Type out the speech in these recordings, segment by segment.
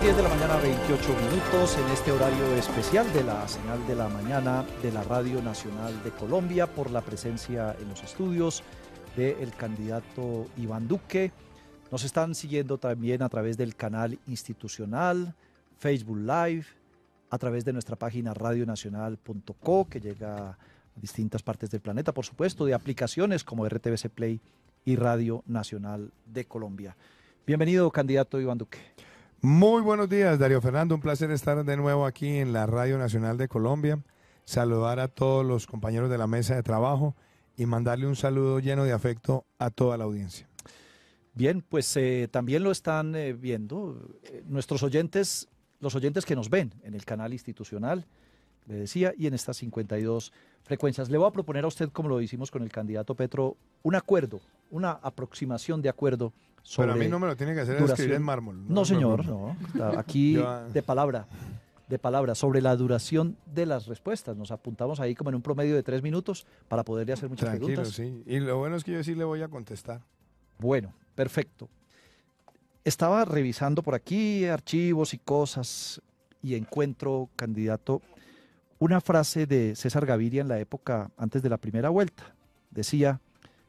10 de la mañana, 28 minutos, en este horario especial de la señal de la mañana de la Radio Nacional de Colombia, por la presencia en los estudios del candidato Iván Duque. Nos están siguiendo también a través del canal institucional, Facebook Live, a través de nuestra página radionacional.co, que llega a distintas partes del planeta, por supuesto, de aplicaciones como RTVC Play y Radio Nacional de Colombia. Bienvenido, candidato Iván Duque. Muy buenos días, Darío Fernando. Un placer estar de nuevo aquí en la Radio Nacional de Colombia. Saludar a todos los compañeros de la mesa de trabajo y mandarle un saludo lleno de afecto a toda la audiencia. Bien, pues también lo están viendo nuestros oyentes, los oyentes que nos ven en el canal institucional, le decía, y en estas 52 frecuencias. Le voy a proponer a usted, como lo hicimos con el candidato Petro, un acuerdo, una aproximación de acuerdo sobre. Pero a mí no me lo tiene que hacer escribir en mármol. No, señor, no. Aquí de palabra, sobre la duración de las respuestas. Nos apuntamos ahí como en un promedio de 3 minutos para poderle hacer muchas preguntas. Sí. Y lo bueno es que yo sí le voy a contestar. Bueno, perfecto. Estaba revisando por aquí archivos y cosas y encuentro, candidato, una frase de César Gaviria en la época antes de la primera vuelta. Decía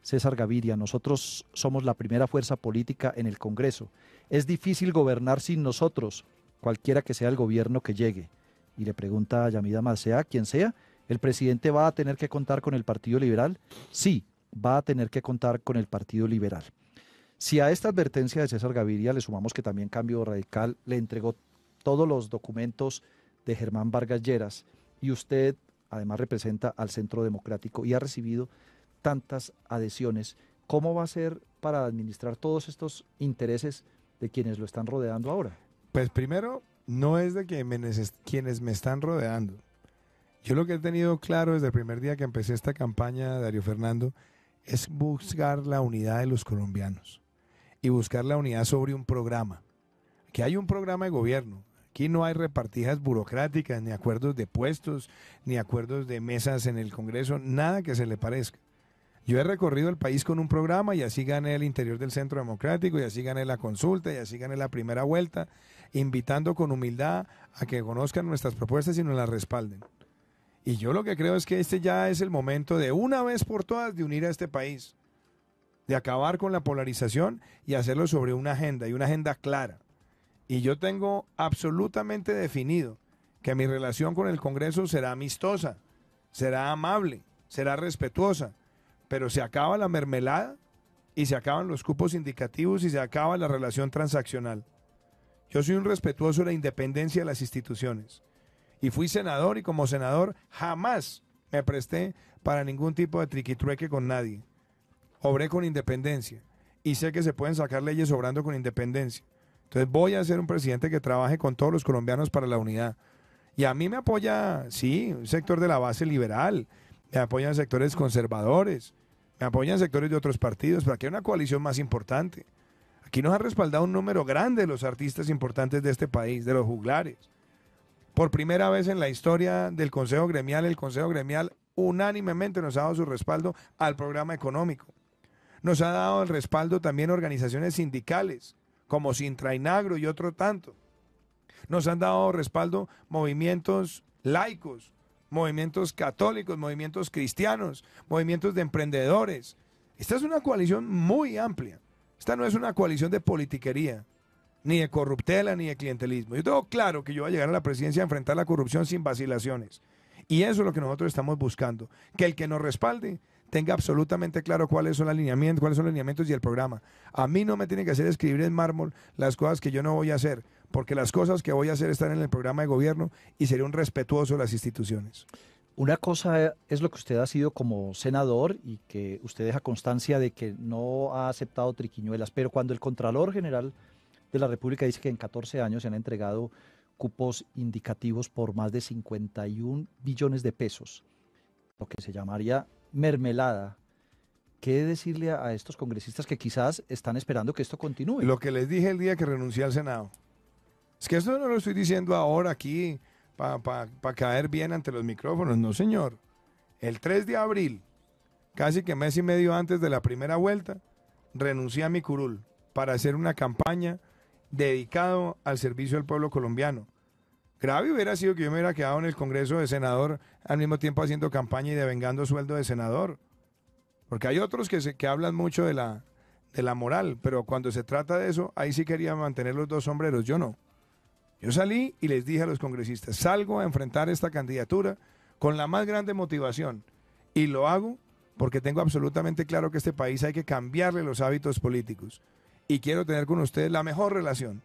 César Gaviria: nosotros somos la primera fuerza política en el Congreso. Es difícil gobernar sin nosotros, cualquiera que sea el gobierno que llegue. Y le pregunta a Yamida Mal, sea quien sea, ¿el presidente va a tener que contar con el Partido Liberal? Sí, va a tener que contar con el Partido Liberal. Si a esta advertencia de César Gaviria le sumamos que también Cambio Radical le entregó todos los documentos de Germán Vargas Lleras, y usted además representa al Centro Democrático y ha recibido tantas adhesiones, ¿cómo va a ser para administrar todos estos intereses de quienes lo están rodeando ahora? Pues primero, no es de quienes me están rodeando. Yo lo que he tenido claro desde el primer día que empecé esta campaña, Darío Fernando, es buscar la unidad de los colombianos y buscar la unidad sobre un programa. Que hay un programa de gobierno. Aquí no hay repartijas burocráticas, ni acuerdos de puestos, ni acuerdos de mesas en el Congreso, nada que se le parezca. Yo he recorrido el país con un programa y así gané el interior del Centro Democrático y así gané la consulta y así gané la primera vuelta, invitando con humildad a que conozcan nuestras propuestas y nos las respalden. Y yo lo que creo es que este ya es el momento de una vez por todas de unir a este país, de acabar con la polarización y hacerlo sobre una agenda y una agenda clara. Y yo tengo absolutamente definido que mi relación con el Congreso será amistosa, será amable, será respetuosa, pero se acaba la mermelada y se acaban los cupos indicativos y se acaba la relación transaccional. Yo soy un respetuoso de la independencia de las instituciones y fui senador y como senador jamás me presté para ningún tipo de triquitrueque con nadie. Obré con independencia y sé que se pueden sacar leyes obrando con independencia. Entonces voy a ser un presidente que trabaje con todos los colombianos para la unidad. Y a mí me apoya, sí, un sector de la base liberal, me apoyan sectores conservadores, me apoyan sectores de otros partidos, pero aquí hay una coalición más importante. Aquí nos ha respaldado un número grande de los artistas importantes de este país, de los juglares. Por primera vez en la historia del Consejo Gremial, el Consejo Gremial unánimemente nos ha dado su respaldo al programa económico. Nos ha dado el respaldo también a organizaciones sindicales, como Sintrainagro y otro tanto. Nos han dado respaldo movimientos laicos, movimientos católicos, movimientos cristianos, movimientos de emprendedores. Esta es una coalición muy amplia. Esta no es una coalición de politiquería, ni de corruptela, ni de clientelismo. Yo tengo claro que yo voy a llegar a la presidencia a enfrentar la corrupción sin vacilaciones. Y eso es lo que nosotros estamos buscando. Que el que nos respalde tenga absolutamente claro cuáles son los lineamientos y el programa. A mí no me tiene que hacer escribir en mármol las cosas que yo no voy a hacer, porque las cosas que voy a hacer están en el programa de gobierno y seré un respetuoso de las instituciones. Una cosa es lo que usted ha sido como senador y que usted deja constancia de que no ha aceptado triquiñuelas, pero cuando el Contralor General de la República dice que en 14 años se han entregado cupos indicativos por más de 51 billones de pesos, lo que se llamaría mermelada, ¿qué decirle a estos congresistas que quizás están esperando que esto continúe? Lo que les dije el día que renuncié al Senado. Es que esto no lo estoy diciendo ahora aquí para caer bien ante los micrófonos, no señor. El 3 de abril, casi que mes y medio antes de la primera vuelta, renuncié a mi curul para hacer una campaña dedicado al servicio del pueblo colombiano. Grave hubiera sido que yo me hubiera quedado en el Congreso de senador al mismo tiempo haciendo campaña y devengando sueldo de senador. Porque hay otros que hablan mucho de la moral, pero cuando se trata de eso, ahí sí quería mantener los dos sombreros, yo no. Yo salí y les dije a los congresistas, salgo a enfrentar esta candidatura con la más grande motivación y lo hago porque tengo absolutamente claro que este país hay que cambiarle los hábitos políticos y quiero tener con ustedes la mejor relación,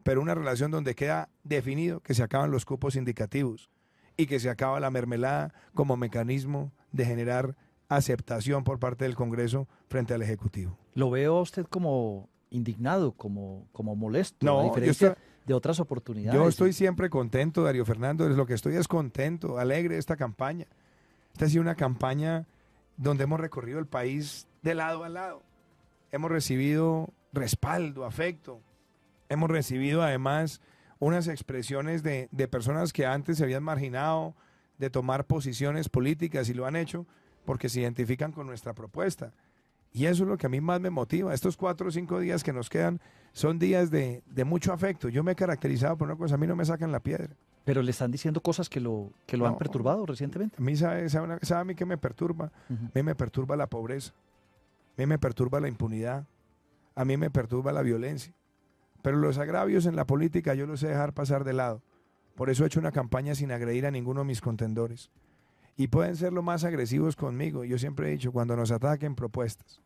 pero una relación donde queda definido que se acaban los cupos indicativos y que se acaba la mermelada como mecanismo de generar aceptación por parte del Congreso frente al Ejecutivo. ¿Lo veo a usted como indignado, como molesto, No, a diferencia de otras oportunidades? Yo estoy siempre contento, Darío Fernando, lo que estoy es contento, alegre de esta campaña. Esta ha sido una campaña donde hemos recorrido el país de lado a lado. Hemos recibido respaldo, afecto. Hemos recibido además unas expresiones de personas que antes se habían marginado de tomar posiciones políticas y lo han hecho porque se identifican con nuestra propuesta. Y eso es lo que a mí más me motiva. Estos 4 o 5 días que nos quedan son días de mucho afecto. Yo me he caracterizado por una cosa, a mí no me sacan la piedra. Pero le están diciendo cosas que lo han perturbado recientemente. A mí, ¿sabe a mí qué me perturba? A mí me perturba la pobreza. A mí me perturba la impunidad. A mí me perturba la violencia. Pero los agravios en la política yo los sé dejar pasar de lado. Por eso he hecho una campaña sin agredir a ninguno de mis contendores. Y pueden ser lo más agresivos conmigo. Yo siempre he dicho, cuando nos ataquen, propuestas.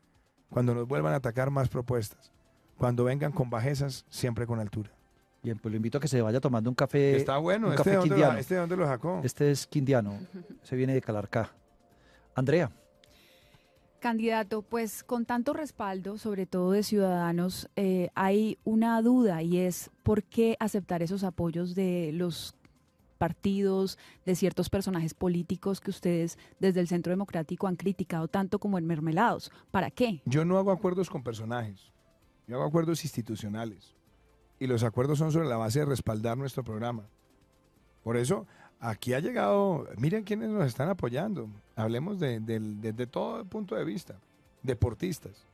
Cuando nos vuelvan a atacar, más propuestas. Cuando vengan con bajezas, siempre con altura. Bien, pues lo invito a que se vaya tomando un café. Está bueno. Un café quindiano. ¿Este de dónde lo sacó? Este es quindiano. Se viene de Calarcá. Andrea. Candidato, pues con tanto respaldo, sobre todo de ciudadanos, hay una duda y es ¿por qué aceptar esos apoyos de los partidos, de ciertos personajes políticos que ustedes desde el Centro Democrático han criticado tanto como en Mermelados? ¿Para qué? Yo no hago acuerdos con personajes, yo hago acuerdos institucionales y los acuerdos son sobre la base de respaldar nuestro programa. Por eso aquí ha llegado, miren quiénes nos están apoyando, hablemos de todo punto de vista, deportistas,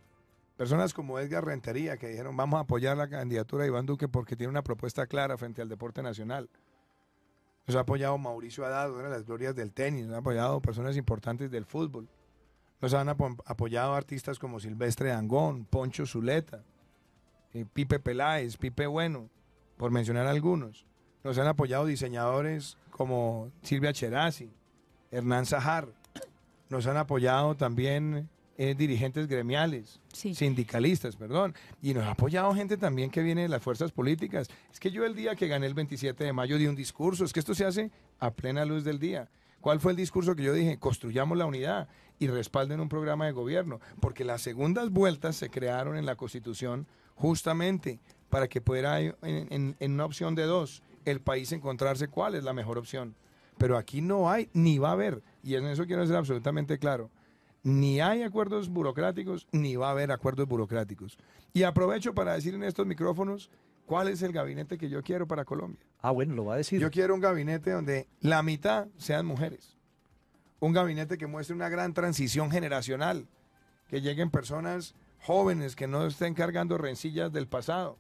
personas como Edgar Rentería que dijeron vamos a apoyar la candidatura de Iván Duque porque tiene una propuesta clara frente al deporte nacional. Nos ha apoyado Mauricio Haddad, una de las glorias del tenis, nos ha apoyado personas importantes del fútbol, nos han apoyado artistas como Silvestre Dangond, Poncho Zuleta, Pipe Peláez, Pipe Bueno, por mencionar algunos. Nos han apoyado diseñadores como Silvia Cherasi, Hernán Sajar. Nos han apoyado también dirigentes gremiales, sindicalistas, perdón. Y nos ha apoyado gente también que viene de las fuerzas políticas. Es que yo el día que gané el 27 de mayo di un discurso. Es que esto se hace a plena luz del día. ¿Cuál fue el discurso que yo dije? Construyamos la unidad y respalden un programa de gobierno. Porque las segundas vueltas se crearon en la Constitución justamente para que pudiera en una opción de 2 el país encontrarse cuál es la mejor opción. Pero aquí no hay, ni va a haber, y en eso quiero ser absolutamente claro, ni hay acuerdos burocráticos, ni va a haber acuerdos burocráticos. Y aprovecho para decir en estos micrófonos cuál es el gabinete que yo quiero para Colombia. Ah, bueno, lo va a decir. Yo quiero un gabinete donde la mitad sean mujeres. Un gabinete que muestre una gran transición generacional, que lleguen personas jóvenes que no estén cargando rencillas del pasado,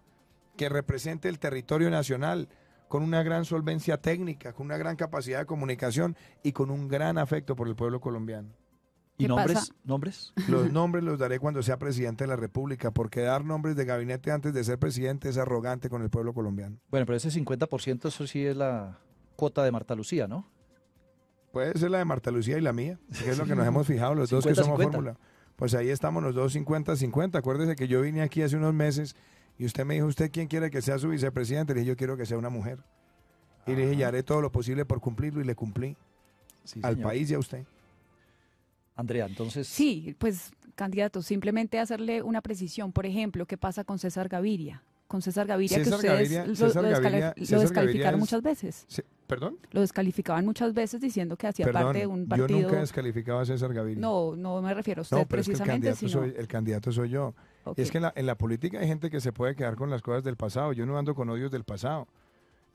que represente el territorio nacional con una gran solvencia técnica, con una gran capacidad de comunicación y con un gran afecto por el pueblo colombiano. ¿Y nombres? pasa? ¿Nombres? Los nombres los daré cuando sea presidente de la República, porque dar nombres de gabinete antes de ser presidente es arrogante con el pueblo colombiano. Bueno, pero ese 50%, eso sí es la cuota de Marta Lucía, ¿no? Puede ser la de Marta Lucía y la mía, que es lo que nos hemos fijado los dos que somos 50-50. fórmula. Pues ahí estamos los dos 50-50. Acuérdese que yo vine aquí hace unos meses y usted me dijo, ¿usted quién quiere que sea su vicepresidente? Le dije, yo quiero que sea una mujer. Y le dije, y haré todo lo posible por cumplirlo, y le cumplí Sí, al señor. país y a usted. Andrea, entonces... Sí, pues candidato, simplemente hacerle una precisión. Por ejemplo, ¿qué pasa con César Gaviria? Con César Gaviria, que ustedes lo descalificaron muchas veces. ¿Perdón? Lo descalificaban muchas veces diciendo que hacía parte de un partido. Yo nunca descalificaba a César Gaviria. No, no me refiero a usted No, pero es que precisamente, sino... el candidato soy yo. Okay. Es que en la política hay gente que se puede quedar con las cosas del pasado. Yo no ando con odios del pasado.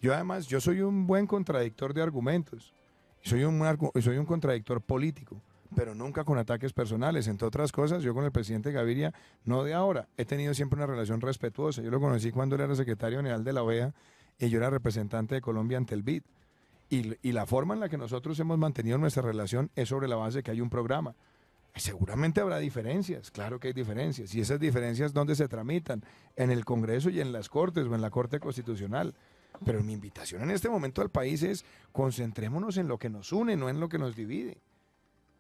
Yo además, yo soy un buen contradictor de argumentos. Soy un contradictor político. pero nunca con ataques personales. Entre otras cosas, yo con el presidente Gaviria, no de ahora, he tenido siempre una relación respetuosa. Yo lo conocí cuando él era secretario general de la OEA y yo era representante de Colombia ante el BID. Y la forma en la que nosotros hemos mantenido nuestra relación es sobre la base de que hay un programa. Seguramente habrá diferencias, claro que hay diferencias. Y esas diferencias, ¿dónde se tramitan? En el Congreso y en las Cortes o en la Corte Constitucional. Pero mi invitación en este momento al país es concentrémonos en lo que nos une, no en lo que nos divide.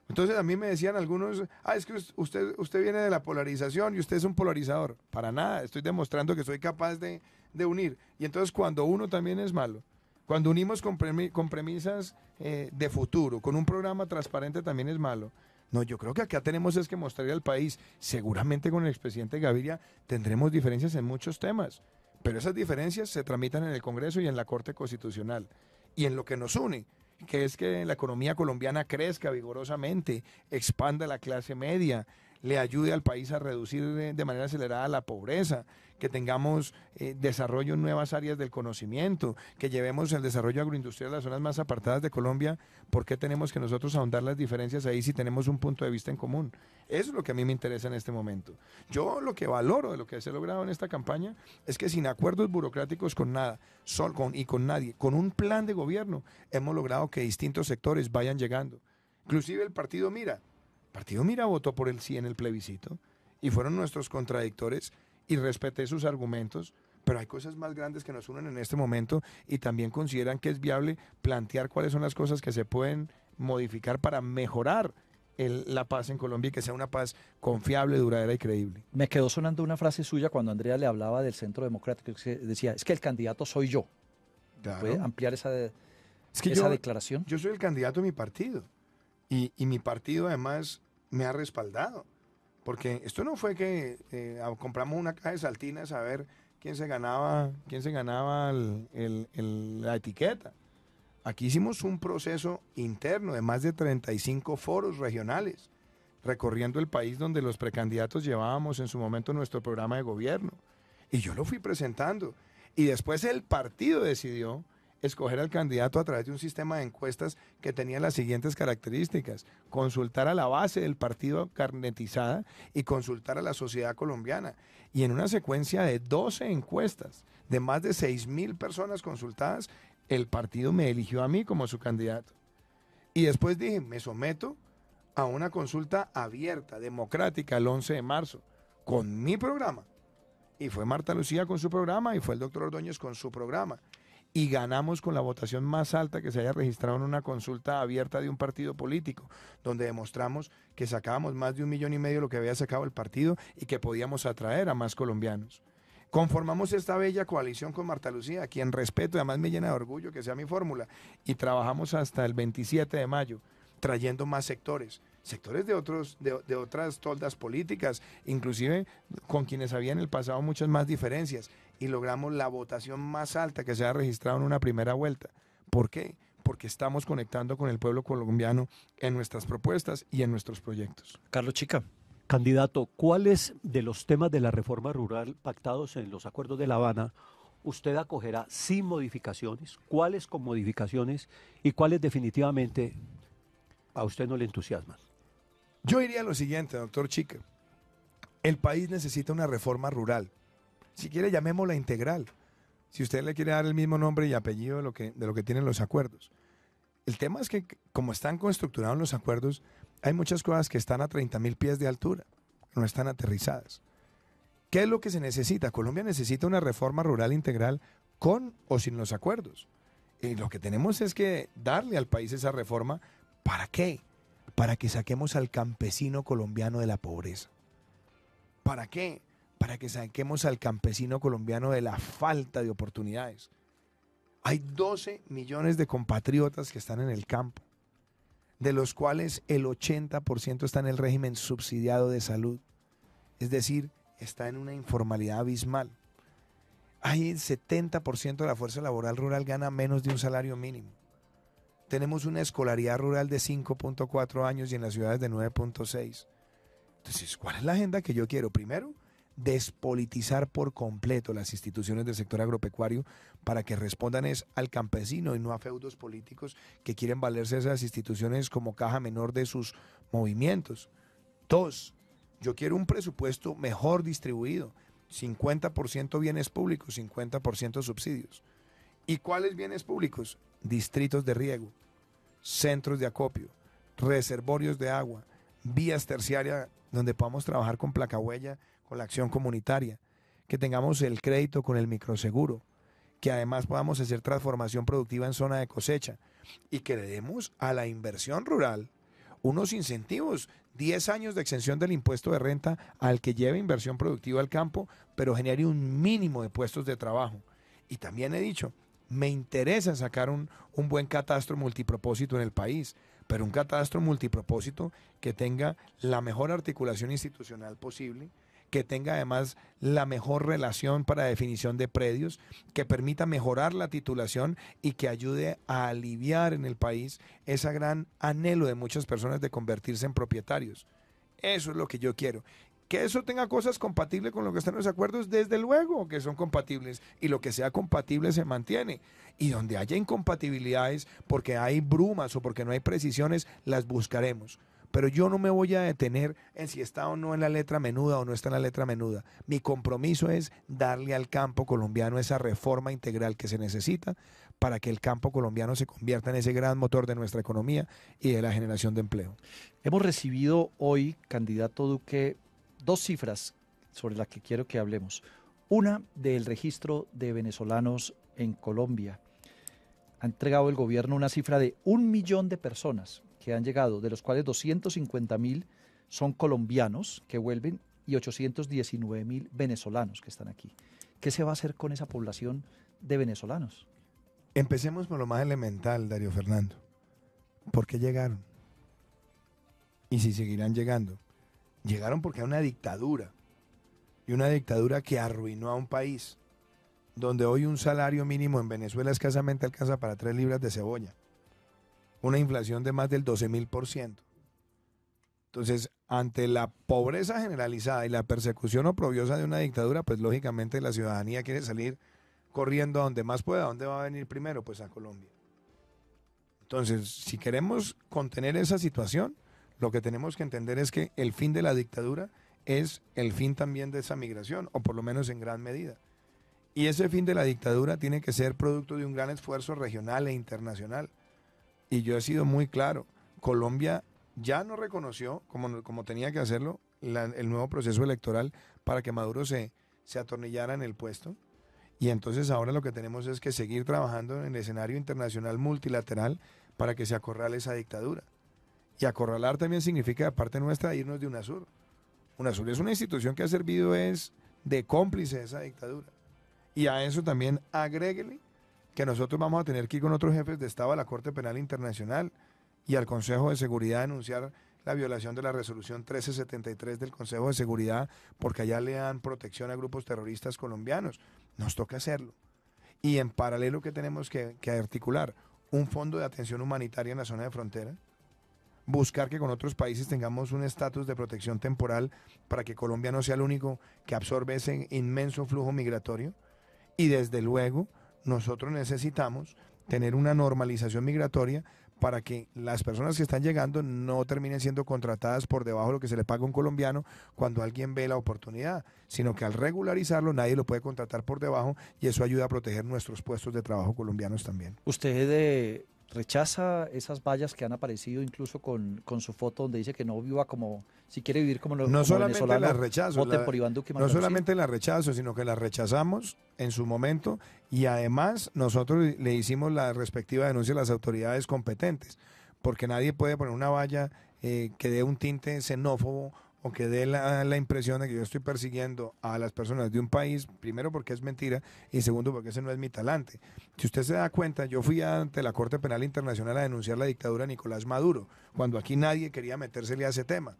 Entonces a mí me decían algunos, es que usted viene de la polarización y usted es un polarizador. Para nada, estoy demostrando que soy capaz de unir. Y entonces cuando uno también es malo, cuando unimos con premisas de futuro, con un programa transparente también es malo. No, yo creo que acá tenemos es que mostrarle al país, seguramente con el expresidente Gaviria tendremos diferencias en muchos temas, pero esas diferencias se tramitan en el Congreso y en la Corte Constitucional. Y en lo que nos une, que es que la economía colombiana crezca vigorosamente, expanda la clase media, le ayude al país a reducir de manera acelerada la pobreza, que tengamos desarrollo en nuevas áreas del conocimiento, que llevemos el desarrollo agroindustrial a las zonas más apartadas de Colombia. ¿Por qué tenemos que nosotros ahondar las diferencias ahí si tenemos un punto de vista en común? Eso es lo que a mí me interesa en este momento. Yo lo que valoro de lo que se ha logrado en esta campaña es que sin acuerdos burocráticos con nada, con nadie, con un plan de gobierno, hemos logrado que distintos sectores vayan llegando. Inclusive el Partido Mira votó por el sí en el plebiscito y fueron nuestros contradictores y respeté sus argumentos, pero hay cosas más grandes que nos unen en este momento y también consideran que es viable plantear cuáles son las cosas que se pueden modificar para mejorar la paz en Colombia y que sea una paz confiable, duradera y creíble. Me quedó sonando una frase suya cuando Andrea le hablaba del Centro Democrático, que decía, es que el candidato soy yo. Claro. ¿Puede ampliar esa declaración? Yo soy el candidato de mi partido y mi partido además me ha respaldado. Porque esto no fue que compramos una caja de saltinas a ver quién se ganaba la etiqueta. Aquí hicimos un proceso interno de más de 35 foros regionales, recorriendo el país donde los precandidatos llevábamos en su momento nuestro programa de gobierno. Y yo lo fui presentando. Y después el partido decidió escoger al candidato a través de un sistema de encuestas que tenía las siguientes características: consultar a la base del partido carnetizada y consultar a la sociedad colombiana. Y en una secuencia de 12 encuestas de más de 6,000 personas consultadas, el partido me eligió a mí como su candidato. Y después dije, me someto a una consulta abierta, democrática, el 11 de marzo, con mi programa. Y fue Marta Lucía con su programa y fue el doctor Ordóñez con su programa. Y ganamos con la votación más alta que se haya registrado en una consulta abierta de un partido político, donde demostramos que sacábamos más de 1,5 millones de lo que había sacado el partido y que podíamos atraer a más colombianos. Conformamos esta bella coalición con Marta Lucía, a quien respeto y además me llena de orgullo que sea mi fórmula, y trabajamos hasta el 27 de mayo, trayendo más sectores de otras toldas políticas, inclusive con quienes había en el pasado muchas más diferencias, y logramos la votación más alta que se ha registrado en una primera vuelta. ¿Por qué? Porque estamos conectando con el pueblo colombiano en nuestras propuestas y en nuestros proyectos. Carlos Chica. Candidato, ¿cuáles de los temas de la reforma rural pactados en los acuerdos de La Habana usted acogerá sin modificaciones? ¿Cuáles con modificaciones? ¿Y cuáles definitivamente a usted no le entusiasman? Yo diría lo siguiente, doctor Chica. El país necesita una reforma rural. Si quiere, llamémosla integral. Si usted le quiere dar el mismo nombre y apellido de lo que tienen los acuerdos. El tema es que, como están estructurados los acuerdos, hay muchas cosas que están a 30,000 pies de altura, no están aterrizadas. ¿Qué es lo que se necesita? Colombia necesita una reforma rural integral con o sin los acuerdos. Y lo que tenemos es que darle al país esa reforma. ¿Para qué? Para que saquemos al campesino colombiano de la pobreza. ¿Para qué? Para que saquemos al campesino colombiano de la falta de oportunidades. Hay 12 millones de compatriotas que están en el campo, de los cuales el 80% está en el régimen subsidiado de salud. Es decir, está en una informalidad abismal. Hay el 70% de la fuerza laboral rural gana menos de un salario mínimo. Tenemos una escolaridad rural de 5.4 años y en las ciudades de 9.6. Entonces, ¿cuál es la agenda que yo quiero? Primero, despolitizar por completo las instituciones del sector agropecuario para que respondan al campesino y no a feudos políticos que quieren valerse de esas instituciones como caja menor de sus movimientos. 2, yo quiero un presupuesto mejor distribuido, 50% bienes públicos, 50% subsidios. ¿Y cuáles bienes públicos? Distritos de riego, centros de acopio, reservorios de agua, vías terciarias donde podamos trabajar con placahuella, con la acción comunitaria, que tengamos el crédito con el microseguro, que además podamos hacer transformación productiva en zona de cosecha y que le demos a la inversión rural unos incentivos, 10 años de exención del impuesto de renta al que lleve inversión productiva al campo, pero genere un mínimo de puestos de trabajo. Y también he dicho, me interesa sacar un buen catastro multipropósito en el país, pero un catastro multipropósito que tenga la mejor articulación institucional posible, que tenga además la mejor relación para definición de predios, que permita mejorar la titulación y que ayude a aliviar en el país ese gran anhelo de muchas personas de convertirse en propietarios. Eso es lo que yo quiero. Que eso tenga cosas compatibles con lo que están los acuerdos, desde luego que son compatibles, y lo que sea compatible se mantiene. Y donde haya incompatibilidades, porque hay brumas o porque no hay precisiones, las buscaremos. Pero yo no me voy a detener en si está o no en la letra menuda o no está en la letra menuda. Mi compromiso es darle al campo colombiano esa reforma integral que se necesita para que el campo colombiano se convierta en ese gran motor de nuestra economía y de la generación de empleo. Hemos recibido hoy, candidato Duque, 2 cifras sobre las que quiero que hablemos. Una, del registro de venezolanos en Colombia. Ha entregado el gobierno una cifra de 1 millón de personas que han llegado, de los cuales 250.000 son colombianos que vuelven y 819.000 venezolanos que están aquí. ¿Qué se va a hacer con esa población de venezolanos? Empecemos por lo más elemental, Darío Fernando. ¿Por qué llegaron? Y si seguirán llegando. Llegaron porque hay una dictadura, y una dictadura que arruinó a un país, donde hoy un salario mínimo en Venezuela escasamente alcanza para 3 libras de cebolla, una inflación de más del 12.000%. Entonces, ante la pobreza generalizada y la persecución oprobiosa de una dictadura, pues lógicamente la ciudadanía quiere salir corriendo a donde más pueda. ¿A dónde va a venir primero? Pues a Colombia. Entonces, si queremos contener esa situación, lo que tenemos que entender es que el fin de la dictadura es el fin también de esa migración, o por lo menos en gran medida. Y ese fin de la dictadura tiene que ser producto de un gran esfuerzo regional e internacional. Y yo he sido muy claro, Colombia ya no reconoció, como tenía que hacerlo, el nuevo proceso electoral para que Maduro se atornillara en el puesto. Y entonces ahora lo que tenemos es que seguir trabajando en el escenario internacional multilateral para que se acorrale esa dictadura. Y acorralar también significa, de parte nuestra, irnos de UNASUR. UNASUR es una institución que ha servido de cómplice de esa dictadura. Y a eso también agréguele que nosotros vamos a tener que ir con otros jefes de Estado a la Corte Penal Internacional y al Consejo de Seguridad a denunciar la violación de la resolución 1373 del Consejo de Seguridad, porque allá le dan protección a grupos terroristas colombianos. Nos toca hacerlo. Y en paralelo, que tenemos que articular un fondo de atención humanitaria en la zona de frontera, buscar que con otros países tengamos un estatus de protección temporal para que Colombia no sea el único que absorbe ese inmenso flujo migratorio. Y desde luego, nosotros necesitamos tener una normalización migratoria para que las personas que están llegando no terminen siendo contratadas por debajo de lo que se le paga a un colombiano cuando alguien ve la oportunidad, sino que al regularizarlo nadie lo puede contratar por debajo, y eso ayuda a proteger nuestros puestos de trabajo colombianos también. ¿Usted rechaza esas vallas que han aparecido incluso con su foto donde dice que no viva como, si quiere vivir como, no como solamente venezolano, las rechazo, voten por Iván Duque? no solamente las rechazo, sino que las rechazamos en su momento, y además nosotros le hicimos la respectiva denuncia a las autoridades competentes, porque nadie puede poner una valla que dé un tinte xenófobo o que dé la impresión de que yo estoy persiguiendo a las personas de un país, primero porque es mentira y segundo porque ese no es mi talante. Si usted se da cuenta, yo fui ante la Corte Penal Internacional a denunciar la dictadura de Nicolás Maduro, cuando aquí nadie quería metérsele a ese tema.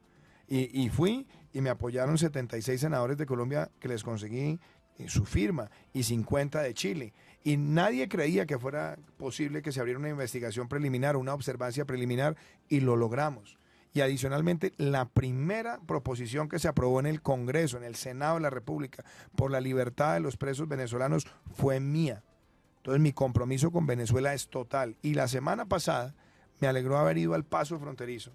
Y fui y me apoyaron 76 senadores de Colombia que les conseguí su firma y 50 de Chile. Y nadie creía que fuera posible que se abriera una investigación preliminar, una observancia preliminar, y lo logramos. Y adicionalmente, la primera proposición que se aprobó en el Congreso, en el Senado de la República, por la libertad de los presos venezolanos fue mía. Entonces mi compromiso con Venezuela es total. Y la semana pasada me alegró haber ido al paso fronterizo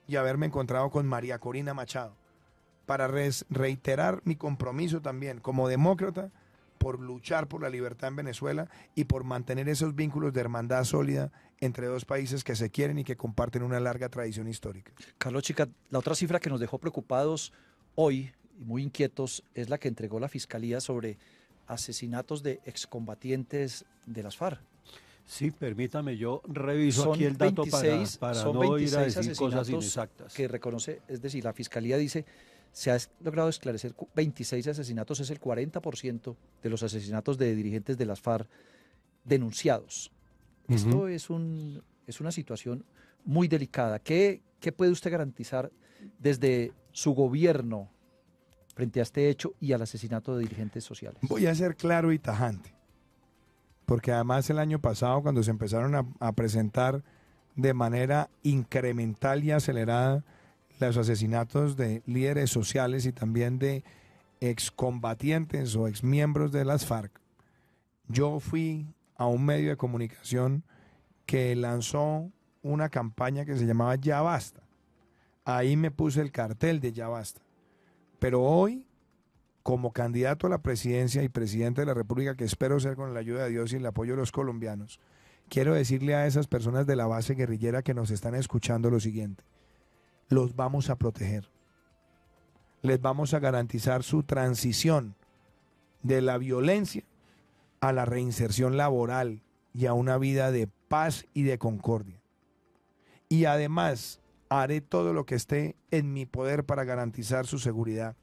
y haberme encontrado con María Corina Machado para reiterar mi compromiso también como demócrata por luchar por la libertad en Venezuela y por mantener esos vínculos de hermandad sólida entre dos países que se quieren y que comparten una larga tradición histórica. Carlos Chica, la otra cifra que nos dejó preocupados hoy y muy inquietos es la que entregó la Fiscalía sobre asesinatos de excombatientes de las FARC. Sí, permítame, yo reviso Son aquí el dato 26, para son no ir a 26 decir cosas asesinatos inexactas. que reconoce, es decir, la Fiscalía dice, se ha logrado esclarecer 26 asesinatos, es el 40% de los asesinatos de dirigentes de las FARC denunciados. Esto es una situación muy delicada. ¿Qué puede usted garantizar desde su gobierno frente a este hecho y al asesinato de dirigentes sociales? Voy a ser claro y tajante, porque además el año pasado, cuando se empezaron a presentar de manera incremental y acelerada los asesinatos de líderes sociales y también de excombatientes o exmiembros de las FARC, yo fui a un medio de comunicación que lanzó una campaña que se llamaba Ya Basta. Ahí me puse el cartel de Ya Basta. Pero hoy, como candidato a la presidencia y presidente de la República, que espero ser con la ayuda de Dios y el apoyo de los colombianos, quiero decirle a esas personas de la base guerrillera que nos están escuchando lo siguiente: los vamos a proteger. Les vamos a garantizar su transición de la violencia a la reinserción laboral y a una vida de paz y de concordia. Y además haré todo lo que esté en mi poder para garantizar su seguridad.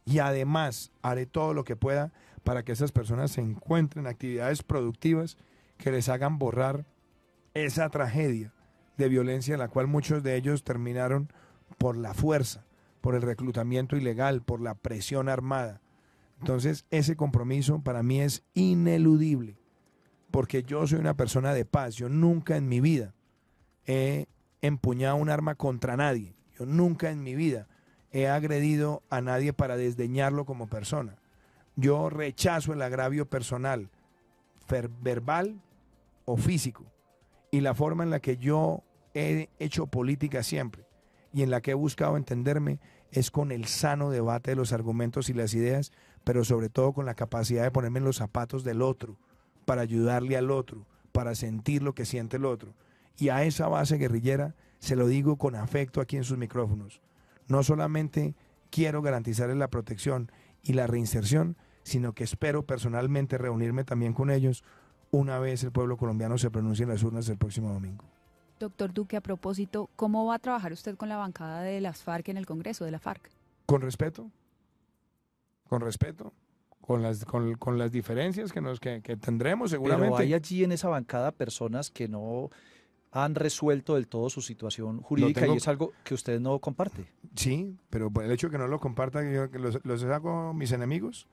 Y además haré todo lo que pueda para que esas personas se encuentren actividades productivas que les hagan borrar esa tragedia de violencia en la cual muchos de ellos terminaron por la fuerza, por el reclutamiento ilegal, por la presión armada. Entonces, ese compromiso para mí es ineludible, porque yo soy una persona de paz. Yo nunca en mi vida he empuñado un arma contra nadie. Yo nunca en mi vida he agredido a nadie para desdeñarlo como persona. Yo rechazo el agravio personal, verbal o físico. Y la forma en la que yo he hecho política siempre y en la que he buscado entenderme es con el sano debate de los argumentos y las ideas, pero sobre todo con la capacidad de ponerme en los zapatos del otro, para ayudarle al otro, para sentir lo que siente el otro. Y a esa base guerrillera se lo digo con afecto aquí en sus micrófonos. No solamente quiero garantizarles la protección y la reinserción, sino que espero personalmente reunirme también con ellos una vez el pueblo colombiano se pronuncie en las urnas el próximo domingo. Doctor Duque, a propósito, ¿cómo va a trabajar usted con la bancada de las FARC en el Congreso de la FARC? Con respeto, con las diferencias que tendremos seguramente. Pero hay allí en esa bancada personas que no han resuelto del todo su situación jurídica y es algo que usted no comparte. Sí, pero por el hecho de que no lo comparta, yo que los hago mis enemigos,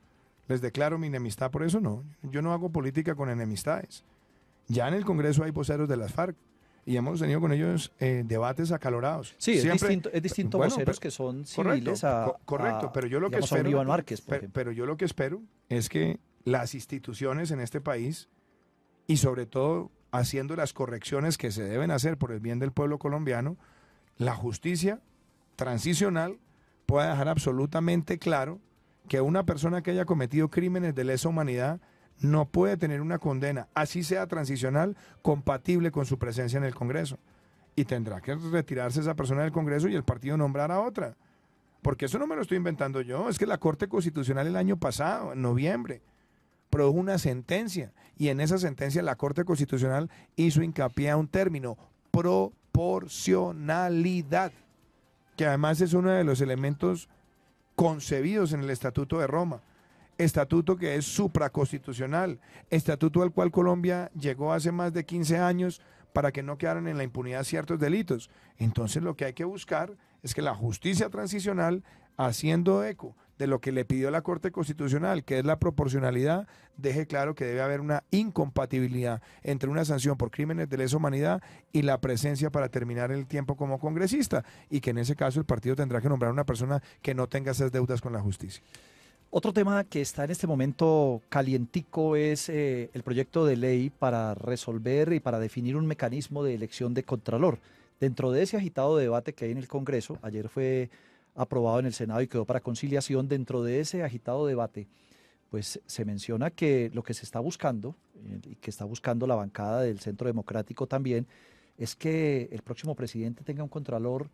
les declaro mi enemistad por eso. No, yo no hago política con enemistades. Ya en el Congreso hay voceros de las FARC y hemos tenido con ellos debates acalorados. Sí, siempre, es distinto bueno, voceros que son civiles correcto, pero yo lo que espero, Iván Márquez, pero yo lo que espero es que las instituciones en este país y sobre todo haciendo las correcciones que se deben hacer por el bien del pueblo colombiano, la justicia transicional pueda dejar absolutamente claro que una persona que haya cometido crímenes de lesa humanidad no puede tener una condena, así sea transicional, compatible con su presencia en el Congreso. Y tendrá que retirarse esa persona del Congreso y el partido nombrar a otra. Porque eso no me lo estoy inventando yo, es que la Corte Constitucional el año pasado, en noviembre, produjo una sentencia y en esa sentencia la Corte Constitucional hizo hincapié a un término: proporcionalidad, que además es uno de los elementos concebidos en el Estatuto de Roma, estatuto que es supraconstitucional, estatuto al cual Colombia llegó hace más de 15 años para que no quedaran en la impunidad ciertos delitos. Entonces lo que hay que buscar es que la justicia transicional, haciendo eco de lo que le pidió la Corte Constitucional, que es la proporcionalidad, deje claro que debe haber una incompatibilidad entre una sanción por crímenes de lesa humanidad y la presencia para terminar el tiempo como congresista, y que en ese caso el partido tendrá que nombrar a una persona que no tenga esas deudas con la justicia. Otro tema que está en este momento calientico es el proyecto de ley para resolver y para definir un mecanismo de elección de contralor. Dentro de ese agitado debate que hay en el Congreso, ayer fue aprobado en el Senado y quedó para conciliación, dentro de ese agitado debate, pues se menciona que lo que se está buscando, y que está buscando la bancada del Centro Democrático también, es que el próximo presidente tenga un contralor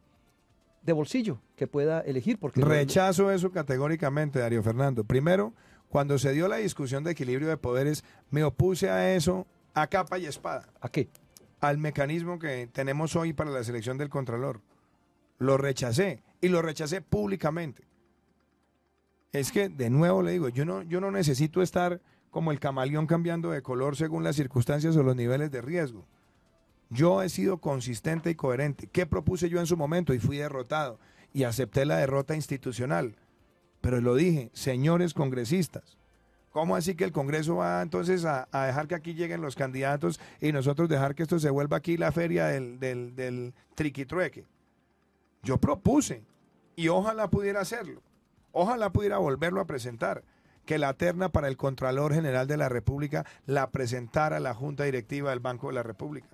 de bolsillo que pueda elegir. Porque rechazo eso categóricamente, Darío Fernando. Primero, cuando se dio la discusión de equilibrio de poderes, me opuse a eso a capa y espada. ¿A qué? Al mecanismo que tenemos hoy para la selección del contralor. Lo rechacé y lo rechacé públicamente. Es que, de nuevo le digo, yo no necesito estar como el camaleón cambiando de color según las circunstancias o los niveles de riesgo. Yo he sido consistente y coherente. ¿Qué propuse yo en su momento? Y fui derrotado. Y acepté la derrota institucional. Pero lo dije, señores congresistas, ¿cómo así que el Congreso va entonces a dejar que aquí lleguen los candidatos y nosotros dejar que esto se vuelva aquí la feria del triquitrueque? Yo propuse, y ojalá pudiera hacerlo, ojalá pudiera volverlo a presentar, que la terna para el Contralor General de la República la presentara la Junta Directiva del Banco de la República.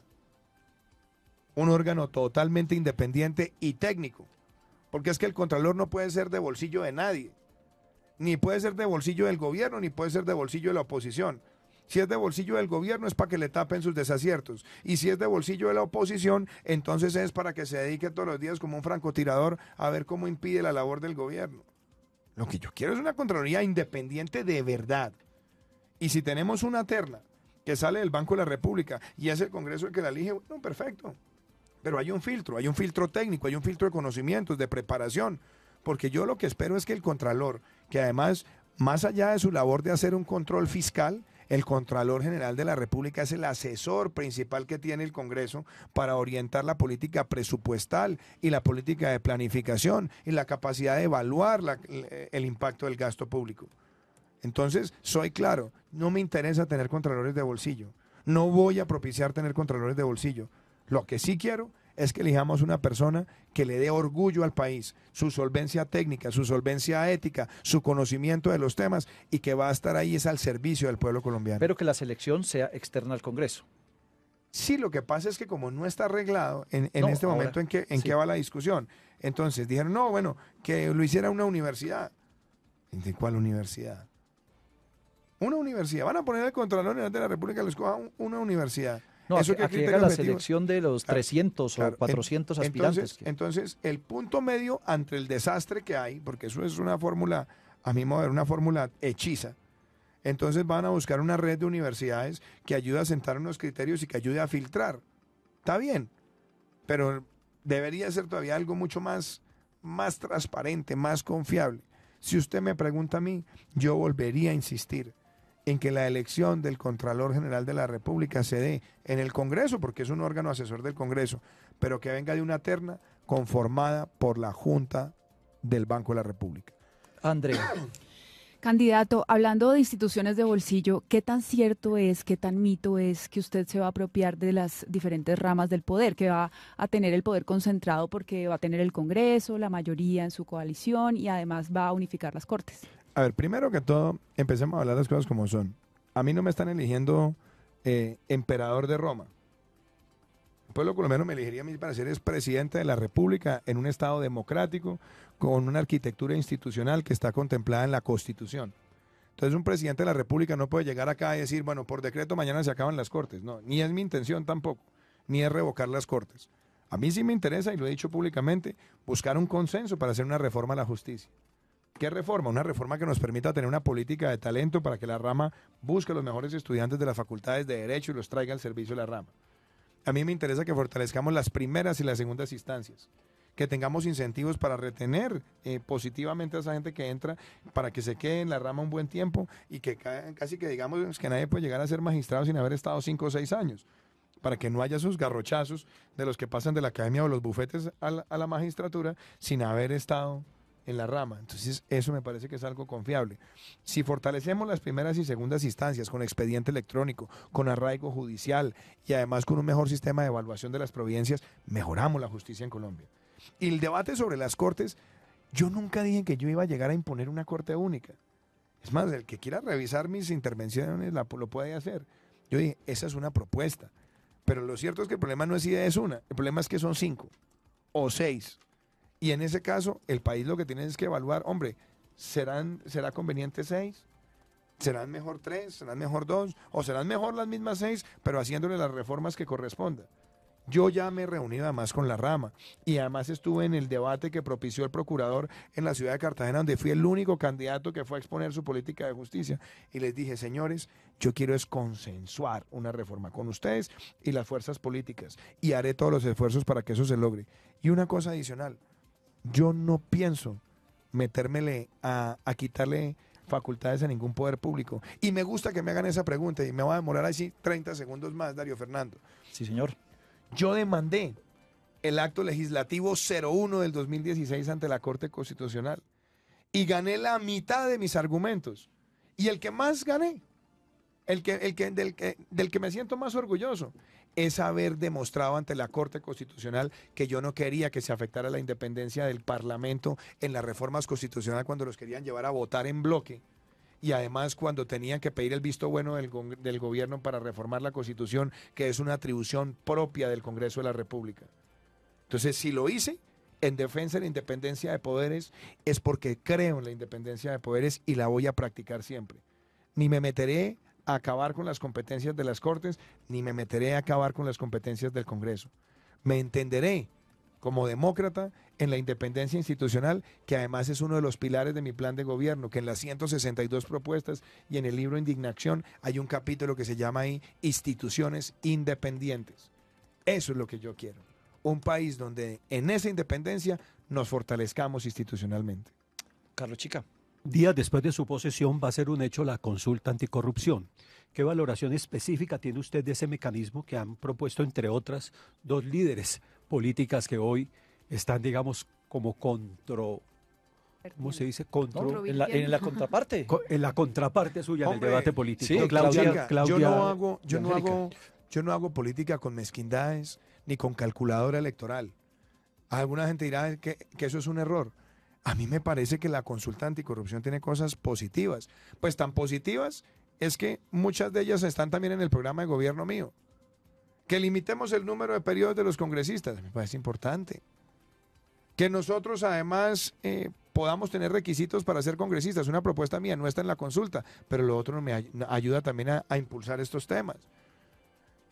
Un órgano totalmente independiente y técnico, porque es que el Contralor no puede ser de bolsillo de nadie, ni puede ser de bolsillo del gobierno, ni puede ser de bolsillo de la oposición. Si es de bolsillo del gobierno es para que le tapen sus desaciertos, y si es de bolsillo de la oposición, entonces es para que se dedique todos los días como un francotirador a ver cómo impide la labor del gobierno. Lo que yo quiero es una Contraloría independiente de verdad. Y si tenemos una terna que sale del Banco de la República y es el Congreso el que la elige, bueno, perfecto. Pero hay un filtro técnico, hay un filtro de conocimientos, de preparación, porque yo lo que espero es que el Contralor, que además, más allá de su labor de hacer un control fiscal, el Contralor General de la República es el asesor principal que tiene el Congreso para orientar la política presupuestal y la política de planificación y la capacidad de evaluar el impacto del gasto público. Entonces, soy claro, no me interesa tener contralores de bolsillo, no voy a propiciar tener contralores de bolsillo. Lo que sí quiero es que elijamos una persona que le dé orgullo al país, su solvencia técnica, su solvencia ética, su conocimiento de los temas, y que va a estar ahí es al servicio del pueblo colombiano. Pero que la selección sea externa al Congreso. Sí, lo que pasa es que como no está arreglado en No, este ahora, momento en qué va la discusión, entonces dijeron, no, bueno, que lo hiciera una universidad. ¿De cuál universidad? Una universidad. Van a poner al Contralor General de la República, lo escoja una universidad. No, ¿Eso aquí llega la selección de los 300 o 400 aspirantes. Entonces, el punto medio ante el desastre que hay, porque eso es una fórmula, a mi modo de ver, una fórmula hechiza, entonces van a buscar una red de universidades que ayude a sentar unos criterios y que ayude a filtrar. Está bien, pero debería ser todavía algo mucho más transparente, más confiable. Si usted me pregunta a mí, yo volvería a insistir en que la elección del Contralor General de la República se dé en el Congreso, porque es un órgano asesor del Congreso, pero que venga de una terna conformada por la Junta del Banco de la República. Andrea. Candidato, hablando de instituciones de bolsillo, ¿qué tan cierto es, qué tan mito es que usted se va a apropiar de las diferentes ramas del poder, que va a tener el poder concentrado porque va a tener el Congreso, la mayoría en su coalición y además va a unificar las Cortes? A ver, primero que todo, empecemos a hablar las cosas como son. A mí no me están eligiendo emperador de Roma. El pueblo colombiano me elegiría a mí para ser presidente de la República en un Estado democrático con una arquitectura institucional que está contemplada en la Constitución. Entonces un presidente de la República no puede llegar acá y decir, bueno, por decreto mañana se acaban las Cortes. No, ni es mi intención tampoco, ni es revocar las Cortes. A mí sí me interesa, y lo he dicho públicamente, buscar un consenso para hacer una reforma a la justicia. ¿Qué reforma? Una reforma que nos permita tener una política de talento para que la rama busque los mejores estudiantes de las facultades de Derecho y los traiga al servicio de la rama. A mí me interesa que fortalezcamos las primeras y las segundas instancias, que tengamos incentivos para retener positivamente a esa gente que entra, para que se quede en la rama un buen tiempo y que casi que digamos que nadie puede llegar a ser magistrado sin haber estado 5 o 6 años, para que no haya esos garrochazos de los que pasan de la academia o los bufetes a la magistratura sin haber estado en la rama. Entonces eso me parece que es algo confiable. Si fortalecemos las primeras y segundas instancias con expediente electrónico, con arraigo judicial y además con un mejor sistema de evaluación de las providencias, mejoramos la justicia en Colombia. Y el debate sobre las cortes, yo nunca dije que yo iba a llegar a imponer una corte única. Es más, el que quiera revisar mis intervenciones lo puede hacer. Yo dije, esa es una propuesta. Pero lo cierto es que el problema no es si es una, el problema es que son 5 o 6. Y en ese caso, el país lo que tiene es que evaluar, hombre, ¿será conveniente 6? ¿Serán mejor 3? ¿Serán mejor 2? ¿O serán mejor las mismas 6, pero haciéndole las reformas que correspondan? Yo ya me he reunido además con la rama y además estuve en el debate que propició el procurador en la ciudad de Cartagena, donde fui el único candidato que fue a exponer su política de justicia. Y les dije, señores, yo quiero es consensuar una reforma con ustedes y las fuerzas políticas y haré todos los esfuerzos para que eso se logre. Y una cosa adicional, yo no pienso metérmele a quitarle facultades a ningún poder público. Y me gusta que me hagan esa pregunta y me voy a demorar así 30 segundos más, Darío Fernando. Sí, señor. Yo demandé el acto legislativo 01 del 2016 ante la Corte Constitucional y gané la mitad de mis argumentos. Y el que más gané, del que me siento más orgulloso, es haber demostrado ante la Corte Constitucional que yo no quería que se afectara la independencia del Parlamento en las reformas constitucionales cuando los querían llevar a votar en bloque. Y además cuando tenían que pedir el visto bueno del gobierno para reformar la Constitución, que es una atribución propia del Congreso de la República. Entonces, si lo hice en defensa de la independencia de poderes, es porque creo en la independencia de poderes y la voy a practicar siempre. Ni me meteré a acabar con las competencias de las Cortes, ni me meteré a acabar con las competencias del Congreso. Me entenderé como demócrata en la independencia institucional, que además es uno de los pilares de mi plan de gobierno, que en las 162 propuestas y en el libro Indignación hay un capítulo que se llama ahí Instituciones Independientes. Eso es lo que yo quiero. Un país donde en esa independencia nos fortalezcamos institucionalmente. Carlos Chica. Días después de su posesión va a ser un hecho la consulta anticorrupción. ¿Qué valoración específica tiene usted de ese mecanismo que han propuesto, entre otras, dos líderes políticas que hoy están, digamos, como ¿cómo se dice? En la contraparte. En la contraparte suya. Hombre, en el debate político. sí, Claudia, yo no hago política con mezquindades ni con calculadora electoral. Alguna gente dirá que eso es un error. A mí me parece que la consulta anticorrupción tiene cosas positivas. Pues tan positivas es que muchas de ellas están también en el programa de gobierno mío. Que limitemos el número de periodos de los congresistas, me parece importante. Que nosotros además podamos tener requisitos para ser congresistas. Una propuesta mía, no está en la consulta, pero lo otro me ayuda también a impulsar estos temas.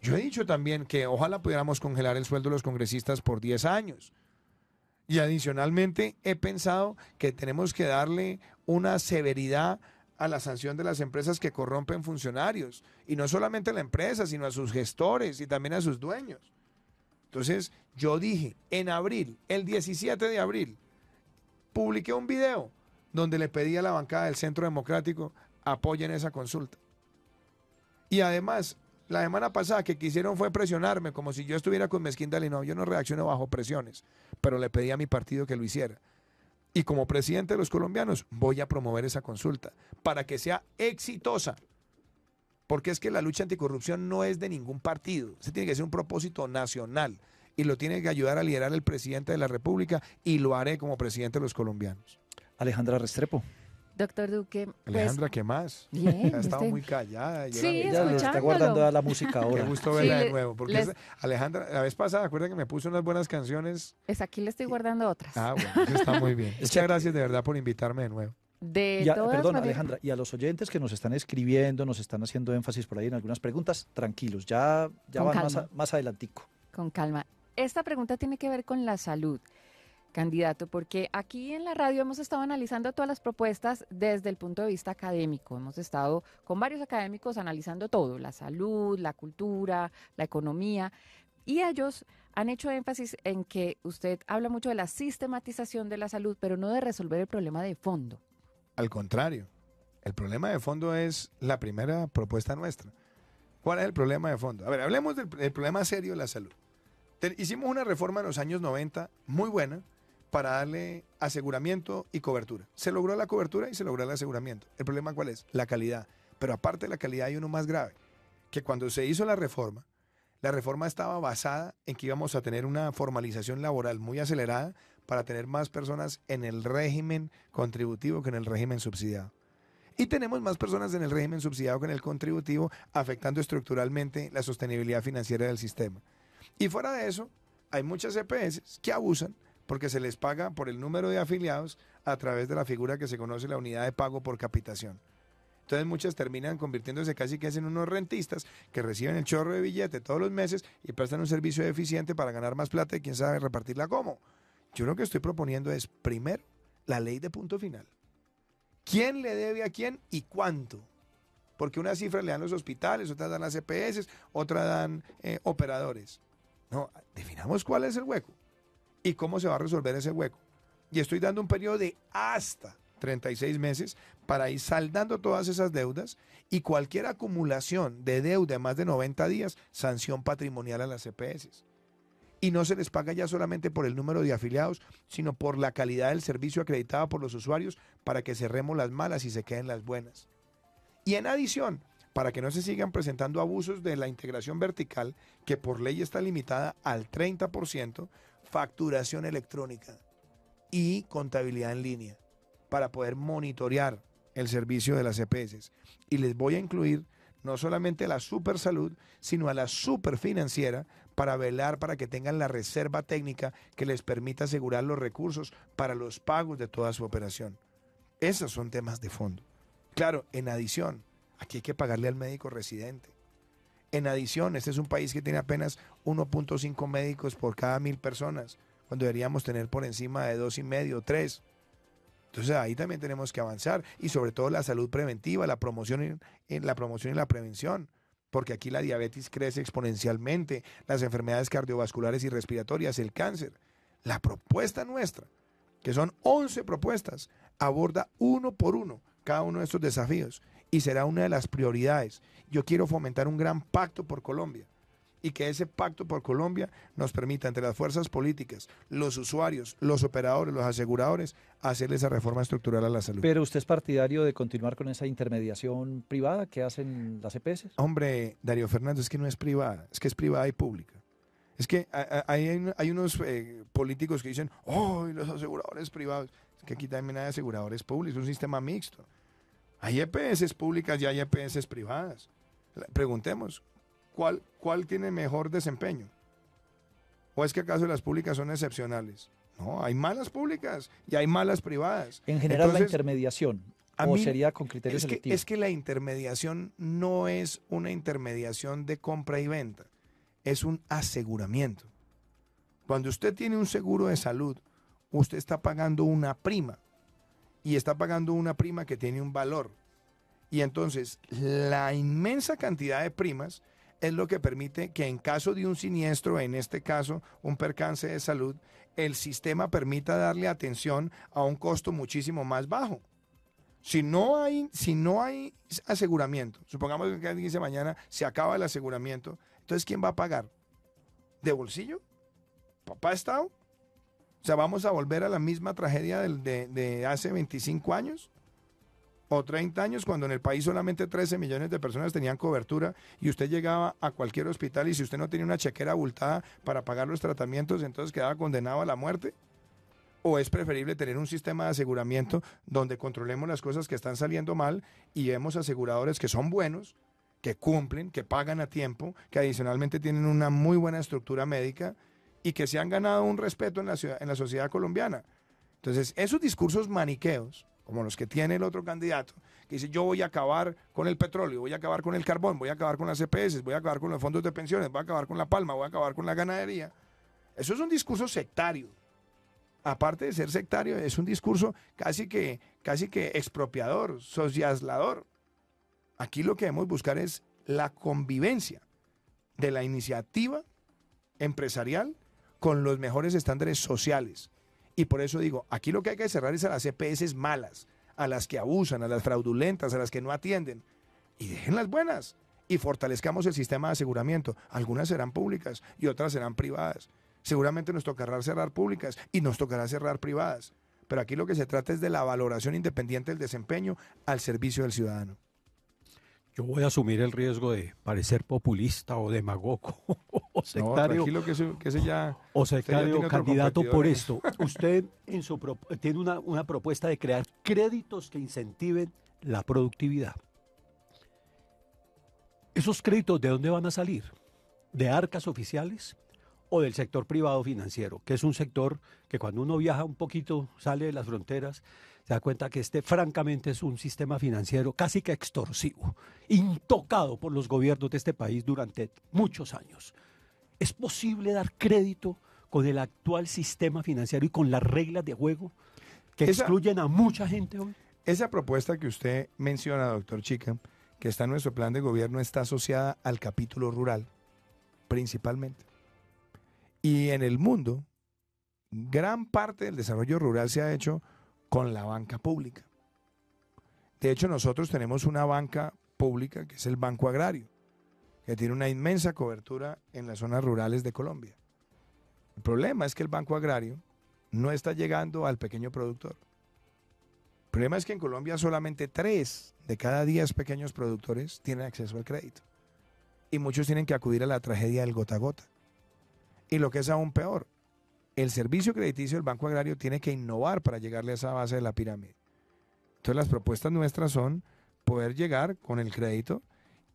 Yo he dicho también que ojalá pudiéramos congelar el sueldo de los congresistas por 10 años. Y adicionalmente he pensado que tenemos que darle una severidad a la sanción de las empresas que corrompen funcionarios. Y no solamente a la empresa, sino a sus gestores y también a sus dueños. Entonces yo dije, en abril, el 17 de abril, publiqué un video donde le pedí a la bancada del Centro Democrático apoyen esa consulta. Y además, la semana pasada que quisieron fue presionarme como si yo estuviera con mezquindad y no, yo no reacciono bajo presiones, pero le pedí a mi partido que lo hiciera. Y como presidente de los colombianos voy a promover esa consulta para que sea exitosa. Porque es que la lucha anticorrupción no es de ningún partido, se tiene que ser un propósito nacional y lo tiene que ayudar a liderar el presidente de la República y lo haré como presidente de los colombianos. Alejandra Restrepo. Doctor Duque. Alejandra, ¿qué más? Bien. Ha estado muy callada. Sí, Ella le está guardando la música ahora. Qué gusto verla de nuevo. Porque Alejandra, la vez pasada, acuerda que me puso unas buenas canciones. Pues aquí le estoy guardando otras. Ah, bueno, eso está muy bien. Muchas gracias de verdad por invitarme de nuevo. Perdón, Alejandra, y a los oyentes que nos están escribiendo, nos están haciendo énfasis por ahí en algunas preguntas, tranquilos, ya van más adelantico. Con calma. Esta pregunta tiene que ver con la salud, candidato, porque aquí en la radio hemos estado analizando todas las propuestas desde el punto de vista académico. Hemos estado con varios académicos analizando todo, la salud, la cultura, la economía, y ellos han hecho énfasis en que usted habla mucho de la sistematización de la salud, pero no de resolver el problema de fondo. Al contrario, el problema de fondo es la primera propuesta nuestra. ¿Cuál es el problema de fondo? A ver, hablemos del problema serio de la salud. Hicimos una reforma en los años 90 muy buena para darle aseguramiento y cobertura. Se logró la cobertura y se logró el aseguramiento. ¿El problema cuál es? La calidad. Pero aparte de la calidad hay uno más grave, que cuando se hizo la reforma estaba basada en que íbamos a tener una formalización laboral muy acelerada para tener más personas en el régimen contributivo que en el régimen subsidiado. Y tenemos más personas en el régimen subsidiado que en el contributivo, afectando estructuralmente la sostenibilidad financiera del sistema. Y fuera de eso, hay muchas EPS que abusan porque se les paga por el número de afiliados a través de la figura que se conoce la unidad de pago por capitación. Entonces muchas terminan convirtiéndose casi que en unos rentistas que reciben el chorro de billete todos los meses y prestan un servicio eficiente para ganar más plata y quién sabe repartirla cómo. Yo lo que estoy proponiendo es, primero, la ley de punto final. ¿Quién le debe a quién y cuánto? Porque una cifra le dan los hospitales, otras dan las EPS, otras dan operadores. No, definamos cuál es el hueco y cómo se va a resolver ese hueco. Y estoy dando un periodo de hasta 36 meses para ir saldando todas esas deudas y cualquier acumulación de deuda de más de 90 días, sanción patrimonial a las EPS. Y no se les paga ya solamente por el número de afiliados, sino por la calidad del servicio acreditado por los usuarios para que cerremos las malas y se queden las buenas. Y en adición, para que no se sigan presentando abusos de la integración vertical, que por ley está limitada al 30%, facturación electrónica y contabilidad en línea, para poder monitorear el servicio de las EPS. Y les voy a incluir no solamente a la supersalud, sino a la superfinanciera, para velar para que tengan la reserva técnica que les permita asegurar los recursos para los pagos de toda su operación. Esos son temas de fondo. Claro, en adición, aquí hay que pagarle al médico residente. En adición, este es un país que tiene apenas 1.5 médicos por cada 1.000 personas, cuando deberíamos tener por encima de 2,5, 3. Entonces ahí también tenemos que avanzar, y sobre todo la salud preventiva, la promoción y la prevención, porque aquí la diabetes crece exponencialmente, las enfermedades cardiovasculares y respiratorias, el cáncer. La propuesta nuestra, que son 11 propuestas, aborda uno por uno cada uno de estos desafíos y será una de las prioridades. Yo quiero fomentar un gran pacto por Colombia, y que ese pacto por Colombia nos permita, entre las fuerzas políticas, los usuarios, los operadores, los aseguradores, hacerle esa reforma estructural a la salud. ¿Pero usted es partidario de continuar con esa intermediación privada que hacen las EPS? Hombre, Darío Fernando, es que no es privada, es que es privada y pública. Es que hay unos políticos que dicen, ¡oh, los aseguradores privados! Es que aquí también hay aseguradores públicos, es un sistema mixto. Hay EPS públicas y hay EPS privadas. Preguntemos, ¿cuál tiene mejor desempeño? ¿O es que acaso las públicas son excepcionales? No, hay malas públicas y hay malas privadas. En general, entonces, la intermediación, ¿o sería con criterios selectivos? Es que la intermediación no es una intermediación de compra y venta, es un aseguramiento. Cuando usted tiene un seguro de salud, usted está pagando una prima, y está pagando una prima que tiene un valor. Y entonces, la inmensa cantidad de primas es lo que permite que en caso de un siniestro, en este caso un percance de salud, el sistema permita darle atención a un costo muchísimo más bajo. Si no hay aseguramiento, supongamos que alguien dice mañana se acaba el aseguramiento, entonces ¿quién va a pagar? ¿De bolsillo? ¿Papá Estado? O sea, ¿vamos a volver a la misma tragedia de hace 25 años? O 30 años, cuando en el país solamente 13 millones de personas tenían cobertura y usted llegaba a cualquier hospital y si usted no tenía una chequera abultada para pagar los tratamientos, entonces quedaba condenado a la muerte. ¿O es preferible tener un sistema de aseguramiento donde controlemos las cosas que están saliendo mal y vemos aseguradores que son buenos, que cumplen, que pagan a tiempo, que adicionalmente tienen una muy buena estructura médica y que se han ganado un respeto en la sociedad colombiana? Entonces, esos discursos maniqueos, como los que tiene el otro candidato, que dice yo voy a acabar con el petróleo, voy a acabar con el carbón, voy a acabar con las EPS, voy a acabar con los fondos de pensiones, voy a acabar con la palma, voy a acabar con la ganadería. Eso es un discurso sectario. Aparte de ser sectario, es un discurso casi que expropiador, sociaslador. Aquí lo que debemos buscar es la convivencia de la iniciativa empresarial con los mejores estándares sociales. Y por eso digo, aquí lo que hay que cerrar es a las EPS malas, a las que abusan, a las fraudulentas, a las que no atienden. Y dejen las buenas. Y fortalezcamos el sistema de aseguramiento. Algunas serán públicas y otras serán privadas. Seguramente nos tocará cerrar públicas y nos tocará cerrar privadas. Pero aquí lo que se trata es de la valoración independiente del desempeño al servicio del ciudadano. Yo voy a asumir el riesgo de parecer populista o demagogo o sectario. No, tranquilo que ese ya... O sectario, ya candidato por esto. Usted tiene una propuesta de crear créditos que incentiven la productividad. ¿Esos créditos de dónde van a salir? ¿De arcas oficiales o del sector privado financiero? Que es un sector que cuando uno viaja un poquito, sale de las fronteras, se da cuenta que francamente es un sistema financiero casi que extorsivo, intocado por los gobiernos de este país durante muchos años. ¿Es posible dar crédito con el actual sistema financiero y con las reglas de juego que excluyen a mucha gente hoy? Esa propuesta que usted menciona, doctor Chica, que está en nuestro plan de gobierno, está asociada al capítulo rural, principalmente. Y en el mundo, gran parte del desarrollo rural se ha hecho con la banca pública. De hecho, nosotros tenemos una banca pública que es el Banco Agrario, que tiene una inmensa cobertura en las zonas rurales de Colombia. El problema es que el Banco Agrario no está llegando al pequeño productor. El problema es que en Colombia solamente 3 de cada 10 pequeños productores tienen acceso al crédito. Y muchos tienen que acudir a la tragedia del gota a gota. Y lo que es aún peor, el servicio crediticio del Banco Agrario tiene que innovar para llegarle a esa base de la pirámide. Entonces las propuestas nuestras son poder llegar con el crédito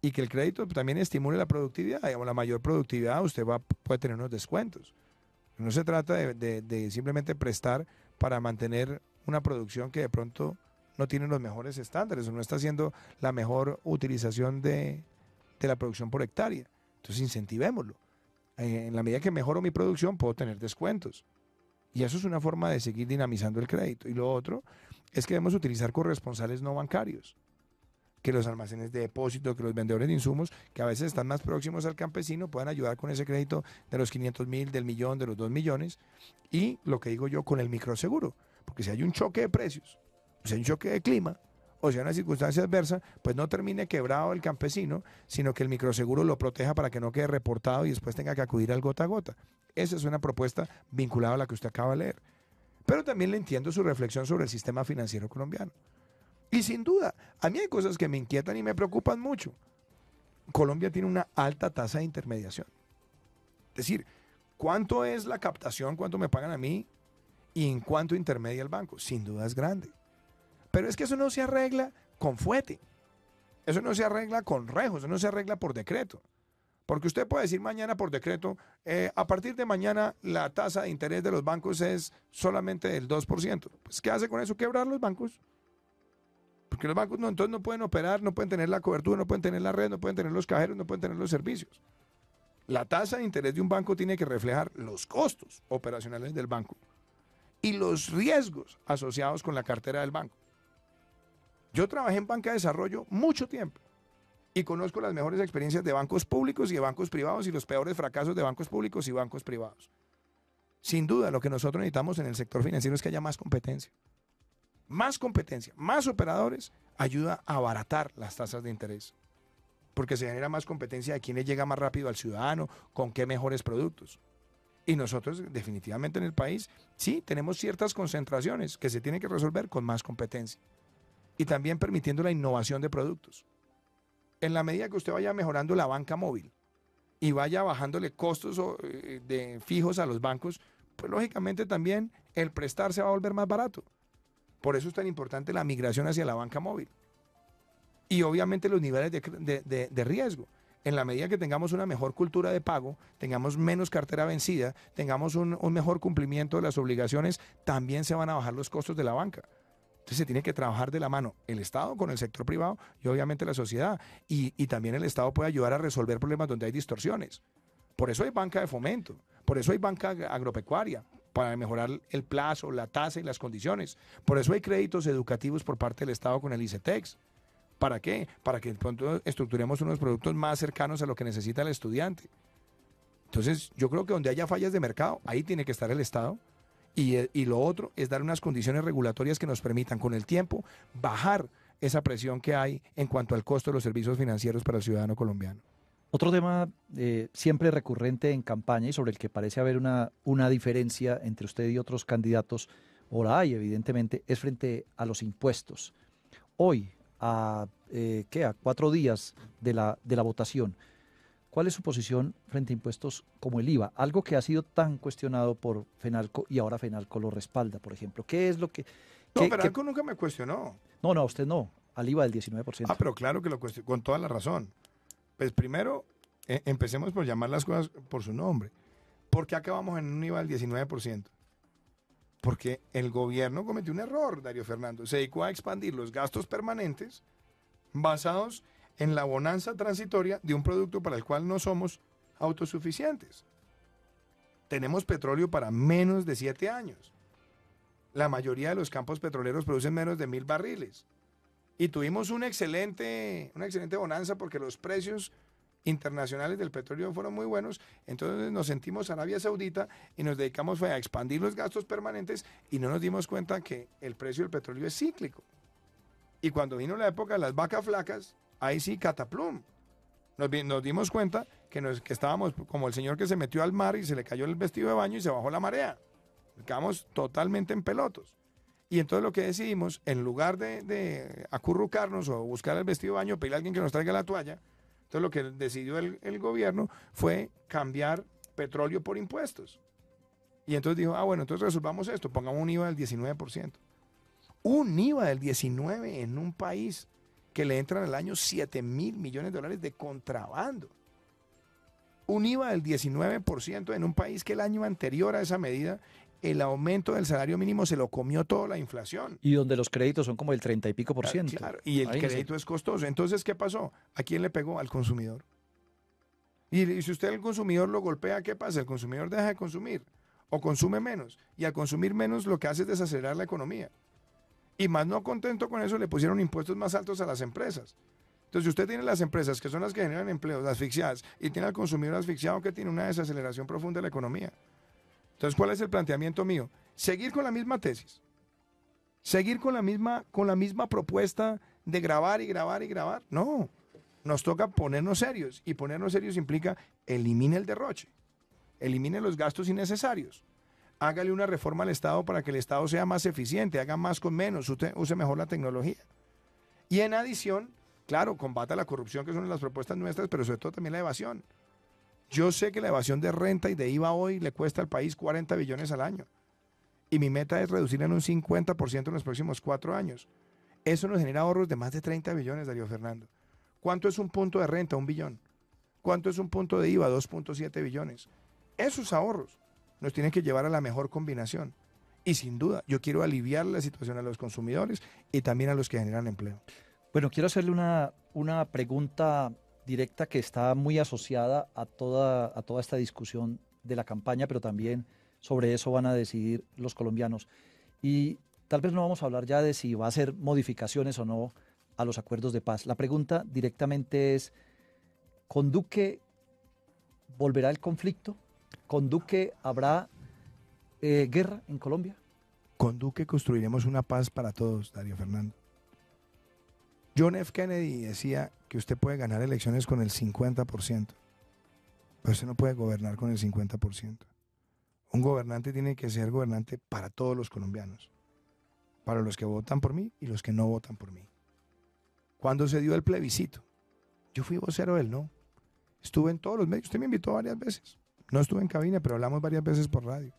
y que el crédito también estimule la productividad. Digamos, la mayor productividad usted puede tener unos descuentos. No se trata de simplemente prestar para mantener una producción que de pronto no tiene los mejores estándares o no está haciendo la mejor utilización de la producción por hectárea. Entonces incentivémoslo. En la medida que mejoro mi producción puedo tener descuentos. Y eso es una forma de seguir dinamizando el crédito. Y lo otro es que debemos utilizar corresponsales no bancarios, que los almacenes de depósito, que los vendedores de insumos, que a veces están más próximos al campesino, puedan ayudar con ese crédito de los 500.000, del millón, de los 2 millones. Y lo que digo yo, con el microseguro. Porque si hay un choque de precios, si hay un choque de clima, o sea, una circunstancia adversa, pues no termine quebrado el campesino, sino que el microseguro lo proteja para que no quede reportado y después tenga que acudir al gota a gota. Esa es una propuesta vinculada a la que usted acaba de leer. Pero también le entiendo su reflexión sobre el sistema financiero colombiano. Y sin duda, a mí hay cosas que me inquietan y me preocupan mucho. Colombia tiene una alta tasa de intermediación. Es decir, ¿cuánto es la captación? ¿Cuánto me pagan a mí? ¿Y en cuánto intermedia el banco? Sin duda es grande. Pero es que eso no se arregla con fuete. Eso no se arregla con rejos, eso no se arregla por decreto. Porque usted puede decir mañana por decreto, a partir de mañana la tasa de interés de los bancos es solamente del 2%. Pues, ¿qué hace con eso? Quebrar los bancos. Porque los bancos entonces no pueden operar, no pueden tener la cobertura, no pueden tener la red, no pueden tener los cajeros, no pueden tener los servicios. La tasa de interés de un banco tiene que reflejar los costos operacionales del banco y los riesgos asociados con la cartera del banco. Yo trabajé en banca de desarrollo mucho tiempo y conozco las mejores experiencias de bancos públicos y de bancos privados y los peores fracasos de bancos públicos y bancos privados. Sin duda, lo que nosotros necesitamos en el sector financiero es que haya más competencia. Más competencia, más operadores, ayuda a abaratar las tasas de interés. Porque se genera más competencia de quién le llega más rápido al ciudadano, con qué mejores productos. Y nosotros definitivamente en el país sí tenemos ciertas concentraciones que se tienen que resolver con más competencia. Y también permitiendo la innovación de productos. En la medida que usted vaya mejorando la banca móvil y vaya bajándole costos de fijos a los bancos, pues lógicamente también el prestar se va a volver más barato. Por eso es tan importante la migración hacia la banca móvil. Y obviamente los niveles de riesgo. En la medida que tengamos una mejor cultura de pago, tengamos menos cartera vencida, tengamos un mejor cumplimiento de las obligaciones, también se van a bajar los costos de la banca. Entonces se tiene que trabajar de la mano el Estado con el sector privado y obviamente la sociedad. Y también el Estado puede ayudar a resolver problemas donde hay distorsiones. Por eso hay banca de fomento, por eso hay banca agropecuaria, para mejorar el plazo, la tasa y las condiciones. Por eso hay créditos educativos por parte del Estado con el ICETEX. ¿Para qué? Para que de pronto estructuremos unos productos más cercanos a lo que necesita el estudiante. Entonces, yo creo que donde haya fallas de mercado, ahí tiene que estar el Estado. Y lo otro es dar unas condiciones regulatorias que nos permitan con el tiempo bajar esa presión que hay en cuanto al costo de los servicios financieros para el ciudadano colombiano. Otro tema siempre recurrente en campaña y sobre el que parece haber una diferencia entre usted y otros candidatos, o la hay evidentemente, es frente a los impuestos. Hoy, a 4 días de la votación, ¿cuál es su posición frente a impuestos como el IVA? Algo que ha sido tan cuestionado por Fenalco y ahora Fenalco lo respalda, por ejemplo. ¿Qué es lo que...? No, Fenalco nunca me cuestionó. No, usted no. al IVA del 19%. Pero claro que lo cuestiono, con toda la razón. Pues primero, empecemos por llamar las cosas por su nombre. ¿Por qué acabamos en un IVA del 19%? Porque el gobierno cometió un error, Darío Fernando. Se dedicó a expandir los gastos permanentes basados en la bonanza transitoria de un producto para el cual no somos autosuficientes. Tenemos petróleo para menos de 7 años. La mayoría de los campos petroleros producen menos de 1.000 barriles. Y tuvimos una excelente bonanza porque los precios internacionales del petróleo fueron muy buenos. Entonces nos sentimos Arabia Saudita y nos dedicamos a expandir los gastos permanentes y no nos dimos cuenta que el precio del petróleo es cíclico. Y cuando vino la época de las vacas flacas, ahí sí, cataplum. Nos dimos cuenta que estábamos como el señor que se metió al mar y se le cayó el vestido de baño y se bajó la marea. Quedamos totalmente en pelotos. Y entonces lo que decidimos, en lugar de acurrucarnos o buscar el vestido de baño, pedirle a alguien que nos traiga la toalla, entonces lo que decidió el gobierno fue cambiar petróleo por impuestos. Y entonces dijo, bueno, entonces resolvamos esto, pongamos un IVA del 19%. Un IVA del 19% en un país que le entran al año 7.000 millones de dólares de contrabando. Un IVA del 19% en un país que el año anterior a esa medida, el aumento del salario mínimo se lo comió toda la inflación. Y donde los créditos son como el 30 y pico por ciento. Claro, y el crédito es costoso. Entonces, ¿qué pasó? ¿A quién le pegó? Al consumidor. Y si usted el consumidor lo golpea, ¿qué pasa? El consumidor deja de consumir o consume menos. Y al consumir menos lo que hace es desacelerar la economía. Y más no contento con eso, le pusieron impuestos más altos a las empresas. Entonces, si usted tiene las empresas que son las que generan empleos asfixiadas y tiene al consumidor asfixiado que tiene una desaceleración profunda de la economía. Entonces, ¿cuál es el planteamiento mío? Seguir con la misma tesis. Seguir con la misma propuesta de grabar y grabar y grabar. No, nos toca ponernos serios. Y ponernos serios implica elimine el derroche. Elimine los gastos innecesarios. Hágale una reforma al Estado para que el Estado sea más eficiente, haga más con menos, use mejor la tecnología. Y en adición, claro, combata la corrupción, que son las propuestas nuestras, pero sobre todo también la evasión. Yo sé que la evasión de renta y de IVA hoy le cuesta al país 40 billones al año. Y mi meta es reducirla en un 50% en los próximos 4 años. Eso nos genera ahorros de más de 30 billones, Darío Fernando. ¿Cuánto es un punto de renta? 1 billón. ¿Cuánto es un punto de IVA? 2.7 billones. Esos ahorros nos tienen que llevar a la mejor combinación. Y sin duda, yo quiero aliviar la situación a los consumidores y también a los que generan empleo. Bueno, quiero hacerle una pregunta directa que está muy asociada a toda esta discusión de la campaña, pero también sobre eso van a decidir los colombianos. Y tal vez no vamos a hablar ya de si va a hacer modificaciones o no a los acuerdos de paz. La pregunta directamente es, ¿con Duque volverá el conflicto? ¿Con Duque habrá guerra en Colombia? Con Duque construiremos una paz para todos, Darío Fernando. John F. Kennedy decía que usted puede ganar elecciones con el 50%, pero usted no puede gobernar con el 50%. Un gobernante tiene que ser gobernante para todos los colombianos, para los que votan por mí y los que no votan por mí. Cuando se dio el plebiscito, yo fui vocero del no. Estuve en todos los medios, usted me invitó varias veces. No estuve en cabina, pero hablamos varias veces por radio.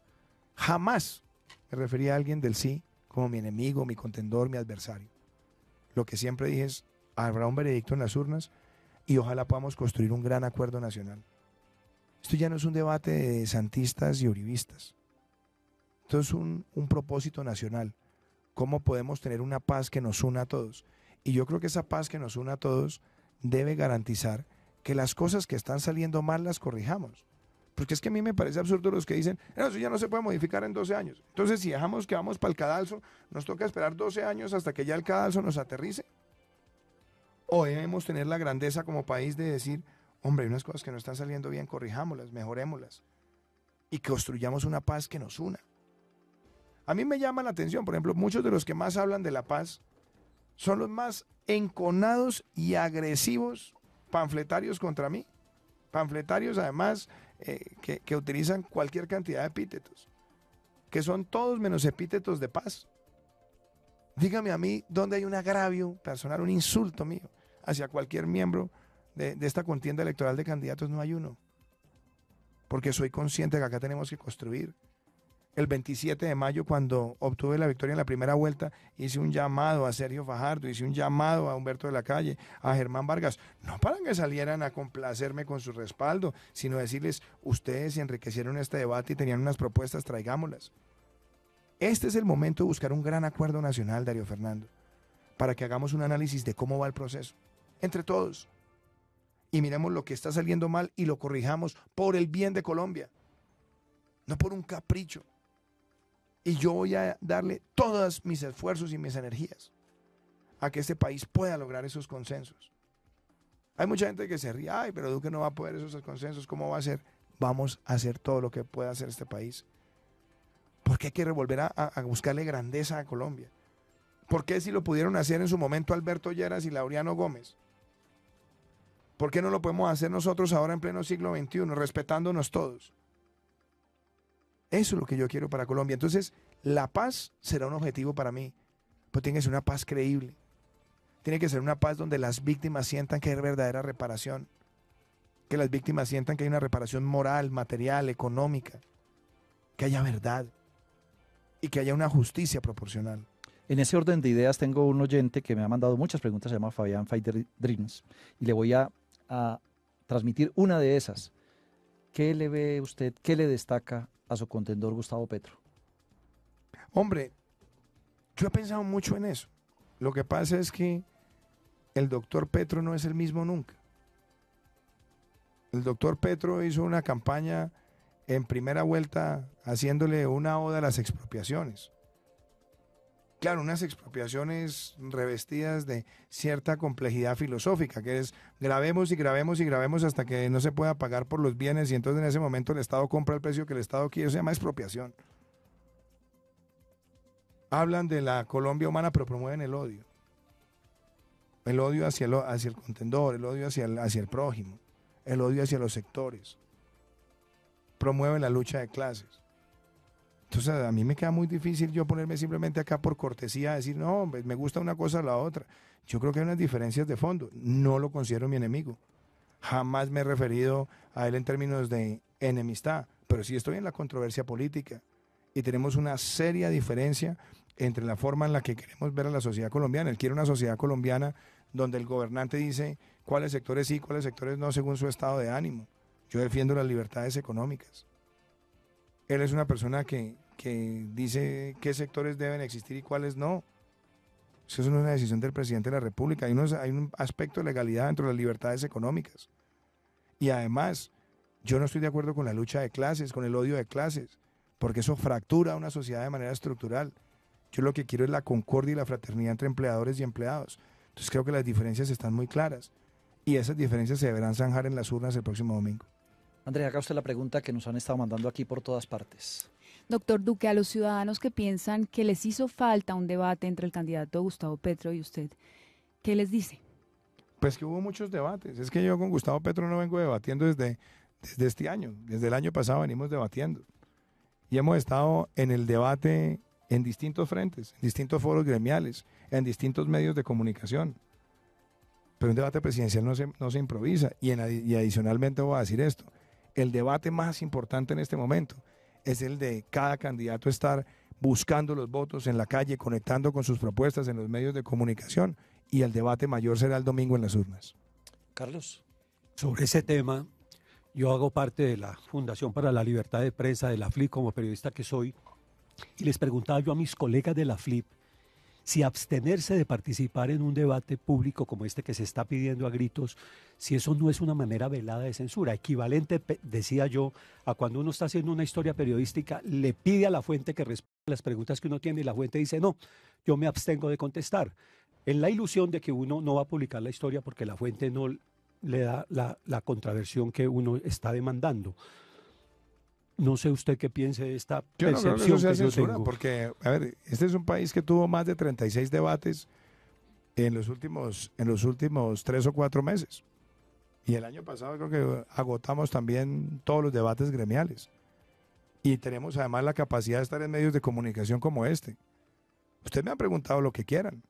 Jamás me referí a alguien del sí como mi enemigo, mi contendor, mi adversario. Lo que siempre dije es, habrá un veredicto en las urnas y ojalá podamos construir un gran acuerdo nacional. Esto ya no es un debate de santistas y uribistas. Esto es un propósito nacional. ¿Cómo podemos tener una paz que nos una a todos? Y yo creo que esa paz que nos una a todos debe garantizar que las cosas que están saliendo mal las corrijamos. Porque es que a mí me parece absurdo los que dicen, no, eso ya no se puede modificar en 12 años. Entonces, si dejamos que vamos para el cadalso, ¿nos toca esperar 12 años hasta que ya el cadalso nos aterrice? ¿O debemos tener la grandeza como país de decir, hombre, hay unas cosas que no están saliendo bien, corrijámoslas, mejorémoslas y construyamos una paz que nos una? A mí me llama la atención, por ejemplo, muchos de los que más hablan de la paz son los más enconados y agresivos panfletarios contra mí. Panfletarios, además, que utilizan cualquier cantidad de epítetos, que son todos menos epítetos de paz. Dígame a mí dónde hay un agravio personal, un insulto mío hacia cualquier miembro de esta contienda electoral de candidatos. No hay uno. Porque soy consciente que acá tenemos que construir. El 27 de mayo, cuando obtuve la victoria en la primera vuelta, hice un llamado a Sergio Fajardo, hice un llamado a Humberto de la Calle, a Germán Vargas, no para que salieran a complacerme con su respaldo, sino decirles, ustedes se enriquecieron este debate y tenían unas propuestas, traigámoslas. Este es el momento de buscar un gran acuerdo nacional, Darío Fernando, para que hagamos un análisis de cómo va el proceso, entre todos, y miremos lo que está saliendo mal y lo corrijamos por el bien de Colombia, no por un capricho. Y yo voy a darle todos mis esfuerzos y mis energías a que este país pueda lograr esos consensos. Hay mucha gente que se ríe, ay, pero Duque no va a poder esos consensos, ¿cómo va a ser? Vamos a hacer todo lo que pueda hacer este país. ¿Por qué hay que volver a buscarle grandeza a Colombia? ¿Por qué si lo pudieron hacer en su momento Alberto Lleras y Laureano Gómez? ¿Por qué no lo podemos hacer nosotros ahora en pleno siglo XXI, respetándonos todos? Eso es lo que yo quiero para Colombia. Entonces, la paz será un objetivo para mí, pero tiene que ser una paz creíble. Tiene que ser una paz donde las víctimas sientan que hay verdadera reparación, que las víctimas sientan que hay una reparación moral, material, económica, que haya verdad y que haya una justicia proporcional. En ese orden de ideas tengo un oyente que me ha mandado muchas preguntas, se llama Fabián Fighter Dreams, y le voy a transmitir una de esas. ¿Qué le ve usted, qué le destaca a su contendor Gustavo Petro? Hombre, yo he pensado mucho en eso. Lo que pasa es que el doctor Petro no es el mismo nunca. El doctor Petro hizo una campaña en primera vuelta haciéndole una oda a las expropiaciones. Claro, unas expropiaciones revestidas de cierta complejidad filosófica, que es grabemos y grabemos y grabemos hasta que no se pueda pagar por los bienes y entonces en ese momento el Estado compra el precio que el Estado quiere. Eso se llama expropiación. Hablan de la Colombia humana pero promueven el odio. El odio hacia el contendor, el odio hacia el prójimo, el odio hacia los sectores. Promueven la lucha de clases. Entonces a mí me queda muy difícil yo ponerme simplemente acá por cortesía a decir, no, me gusta una cosa o la otra. Yo creo que hay unas diferencias de fondo. No lo considero mi enemigo. Jamás me he referido a él en términos de enemistad, pero sí estoy en la controversia política. Y tenemos una seria diferencia entre la forma en la que queremos ver a la sociedad colombiana. Él quiere una sociedad colombiana donde el gobernante dice cuáles sectores sí, cuáles sectores no, según su estado de ánimo. Yo defiendo las libertades económicas. Él es una persona que dice qué sectores deben existir y cuáles no. Eso es una decisión del presidente de la República. Hay un aspecto de legalidad dentro de las libertades económicas. Y además, yo no estoy de acuerdo con la lucha de clases, con el odio de clases, porque eso fractura una sociedad de manera estructural. Yo lo que quiero es la concordia y la fraternidad entre empleadores y empleados. Entonces creo que las diferencias están muy claras y esas diferencias se deberán zanjar en las urnas el próximo domingo. Andrea, haga usted la pregunta que nos han estado mandando aquí por todas partes. Doctor Duque, a los ciudadanos que piensan que les hizo falta un debate entre el candidato Gustavo Petro y usted, ¿qué les dice? Pues que hubo muchos debates. Es que yo con Gustavo Petro no vengo debatiendo desde este año. Desde el año pasado venimos debatiendo. Y hemos estado en el debate en distintos frentes, en distintos foros gremiales, en distintos medios de comunicación. Pero un debate presidencial no se improvisa. Y adicionalmente voy a decir esto. El debate más importante en este momento es el de cada candidato estar buscando los votos en la calle, conectando con sus propuestas en los medios de comunicación, y el debate mayor será el domingo en las urnas. Carlos. Sobre ese tema, yo hago parte de la Fundación para la Libertad de Prensa, de la FLIP, como periodista que soy, y les preguntaba yo a mis colegas de la FLIP si abstenerse de participar en un debate público como este que se está pidiendo a gritos, si eso no es una manera velada de censura, equivalente, decía yo, a cuando uno está haciendo una historia periodística, le pide a la fuente que responda las preguntas que uno tiene y la fuente dice, no, yo me abstengo de contestar, en la ilusión de que uno no va a publicar la historia porque la fuente no le da la contraversión que uno está demandando. No sé usted qué piense de esta percepción que yo censura, tengo. porque, a ver, este es un país que tuvo más de 36 debates en los últimos 3 o 4 meses. Y el año pasado creo que agotamos también todos los debates gremiales. Y tenemos además la capacidad de estar en medios de comunicación como este. Usted me ha preguntado lo que quieran.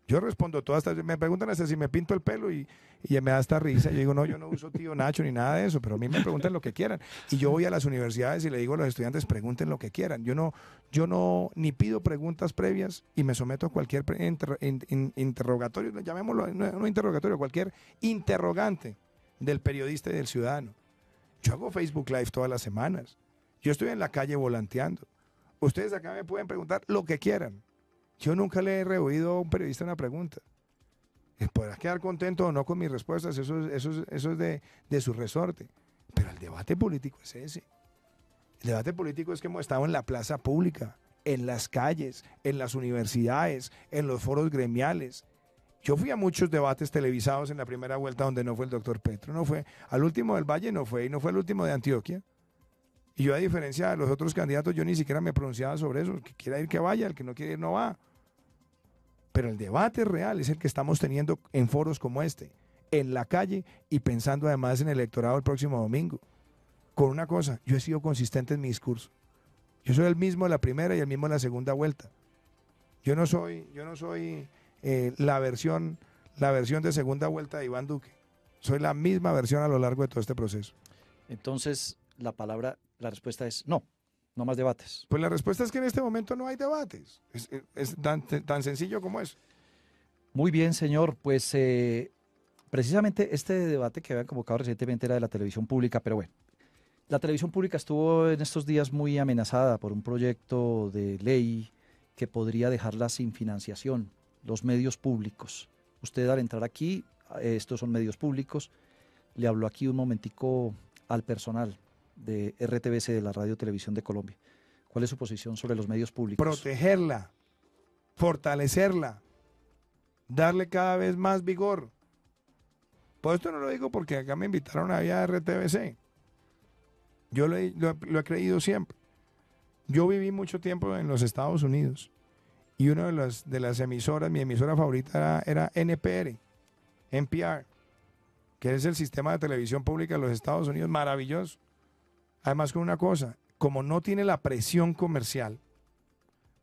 Yo respondo todas estas, me preguntan hasta si me pinto el pelo y me da esta risa. Yo digo, no, yo no uso tío Nacho ni nada de eso, pero a mí me preguntan lo que quieran. Y yo voy a las universidades y le digo a los estudiantes, pregunten lo que quieran. Yo no ni pido preguntas previas y me someto a cualquier interrogatorio, llamémoslo, no interrogatorio, cualquier interrogante del periodista y del ciudadano. Yo hago Facebook Live todas las semanas. Yo estoy en la calle volanteando. Ustedes acá me pueden preguntar lo que quieran. Yo nunca le he rehuido a un periodista una pregunta. Podrás quedar contento o no con mis respuestas, eso es de su resorte. Pero el debate político es ese. El debate político es que hemos estado en la plaza pública, en las calles, en las universidades, en los foros gremiales. Yo fui a muchos debates televisados en la primera vuelta donde no fue el doctor Petro, no fue. Al último del Valle no fue, y no fue el último de Antioquia. Y yo, a diferencia de los otros candidatos, yo ni siquiera me pronunciaba sobre eso. El que quiera ir, que vaya, el que no quiere ir, no va. Pero el debate real es el que estamos teniendo en foros como este, en la calle y pensando además en el electorado el próximo domingo. Con una cosa, yo he sido consistente en mi discurso. Yo soy el mismo en la primera y el mismo en la segunda vuelta. Yo no soy la versión de segunda vuelta de Iván Duque. Soy la misma versión a lo largo de todo este proceso. Entonces, la respuesta es no más debates. Pues la respuesta es que en este momento no hay debates. Es tan sencillo como eso. Muy bien, señor. Pues precisamente este debate que habían convocado recientemente era de la televisión pública, pero bueno, la televisión pública estuvo en estos días muy amenazada por un proyecto de ley que podría dejarla sin financiación, los medios públicos. Usted al entrar aquí, estos son medios públicos, le habló aquí un momentico al personal de RTBC, de la Radio Televisión de Colombia. ¿Cuál es su posición sobre los medios públicos? Protegerla, fortalecerla, darle cada vez más vigor. Por esto no lo digo porque acá me invitaron a ir a RTBC. Yo lo he creído siempre. Yo viví mucho tiempo en los Estados Unidos y una de las emisoras, mi emisora favorita era NPR, que es el sistema de televisión pública de los Estados Unidos, maravilloso. Además, con una cosa, como no tiene la presión comercial,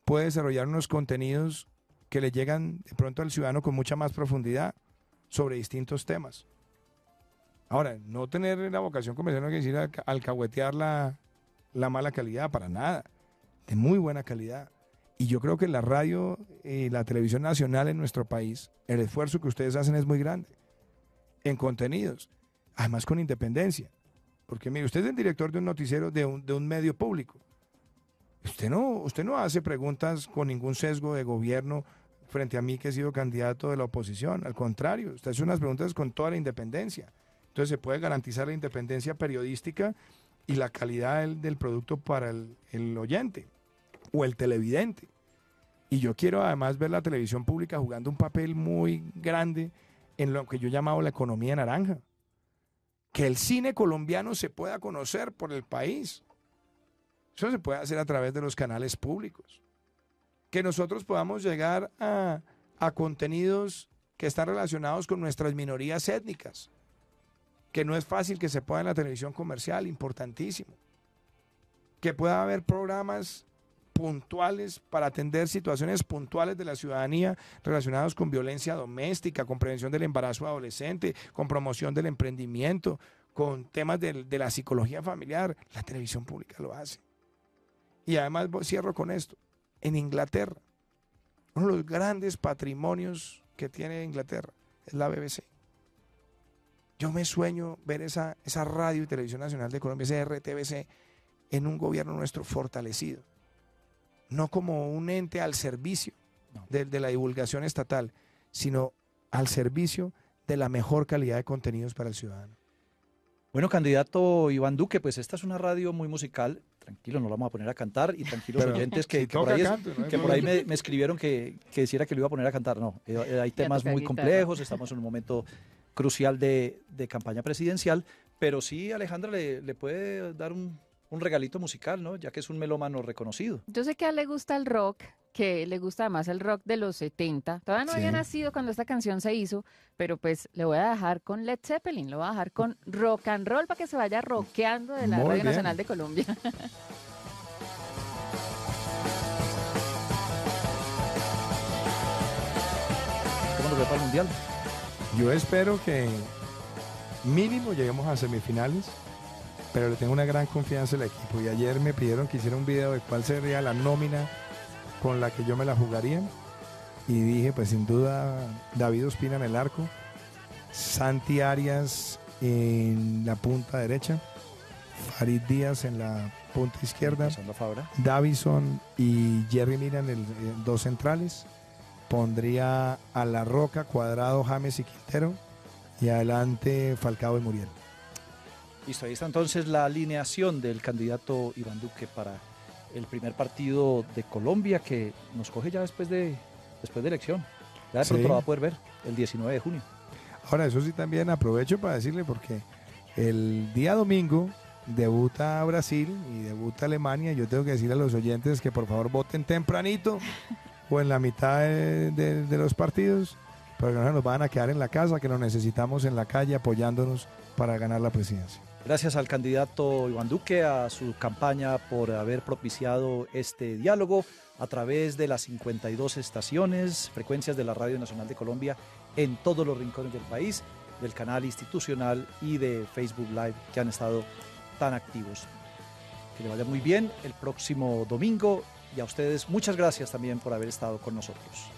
puede desarrollar unos contenidos que le llegan de pronto al ciudadano con mucha más profundidad sobre distintos temas. Ahora, no tener la vocación comercial no quiere decir alcahuetear la mala calidad, para nada, de muy buena calidad. Y yo creo que la radio y la televisión nacional en nuestro país, el esfuerzo que ustedes hacen es muy grande en contenidos, además con independencia. Porque mire, usted es el director de un noticiero de un medio público. Usted no hace preguntas con ningún sesgo de gobierno frente a mí que he sido candidato de la oposición. Al contrario, usted hace unas preguntas con toda la independencia. Entonces se puede garantizar la independencia periodística y la calidad del producto para el oyente o el televidente. Y yo quiero además ver la televisión pública jugando un papel muy grande en lo que yo he llamado la economía naranja. Que el cine colombiano se pueda conocer por el país. Eso se puede hacer a través de los canales públicos. Que nosotros podamos llegar a contenidos que están relacionados con nuestras minorías étnicas. Que no es fácil que se pueda en la televisión comercial, importantísimo. Que pueda haber programas puntuales para atender situaciones puntuales de la ciudadanía relacionados con violencia doméstica, con prevención del embarazo adolescente, con promoción del emprendimiento, con temas de la psicología familiar. La televisión pública lo hace. Y además cierro con esto. En Inglaterra, uno de los grandes patrimonios que tiene Inglaterra es la BBC. Yo me sueño ver esa radio y televisión nacional de Colombia, ese RTBC, en un gobierno nuestro fortalecido. No como un ente al servicio de la divulgación estatal, sino al servicio de la mejor calidad de contenidos para el ciudadano. Bueno, candidato Iván Duque, pues esta es una radio muy musical. Tranquilo, no la vamos a poner a cantar. Y tranquilos oyentes que por ahí me escribieron que decía que lo iba a poner a cantar. No, hay temas muy complejos, estamos en un momento crucial de campaña presidencial. Pero sí, Alejandra le puede dar un regalito musical, ¿no? Ya que es un melómano reconocido. Yo sé que a él le gusta el rock, que le gusta además el rock de los 70. Todavía no había nacido cuando esta canción se hizo, pero pues le voy a dejar con Led Zeppelin, lo voy a dejar con rock and roll para que se vaya rockeando de la Radio Nacional de Colombia. ve para el Mundial? Yo espero que mínimo lleguemos a semifinales, pero le tengo una gran confianza al equipo. Y ayer me pidieron que hiciera un video de cuál sería la nómina con la que yo me la jugaría. Y dije, pues sin duda, David Ospina en el arco, Santi Arias en la punta derecha, Farid Díaz en la punta izquierda, Davison y Jerry Mina en dos centrales. Pondría a La Roca, Cuadrado, James y Quintero, y adelante Falcao y Muriel. Listo, ahí está entonces la alineación del candidato Iván Duque para el primer partido de Colombia, que nos coge ya después de elección. Ya de pronto lo va a poder ver el 19 de junio. Ahora, eso sí también aprovecho para decirle, porque el día domingo debuta Brasil y debuta Alemania. Yo tengo que decirle a los oyentes que por favor voten tempranito o en la mitad de los partidos, porque no se nos van a quedar en la casa, que lo necesitamos en la calle apoyándonos para ganar la presidencia. Gracias al candidato Iván Duque, a su campaña por haber propiciado este diálogo a través de las 52 estaciones, frecuencias de la Radio Nacional de Colombia en todos los rincones del país, del canal institucional y de Facebook Live, que han estado tan activos. Que le vaya muy bien el próximo domingo, y a ustedes muchas gracias también por haber estado con nosotros.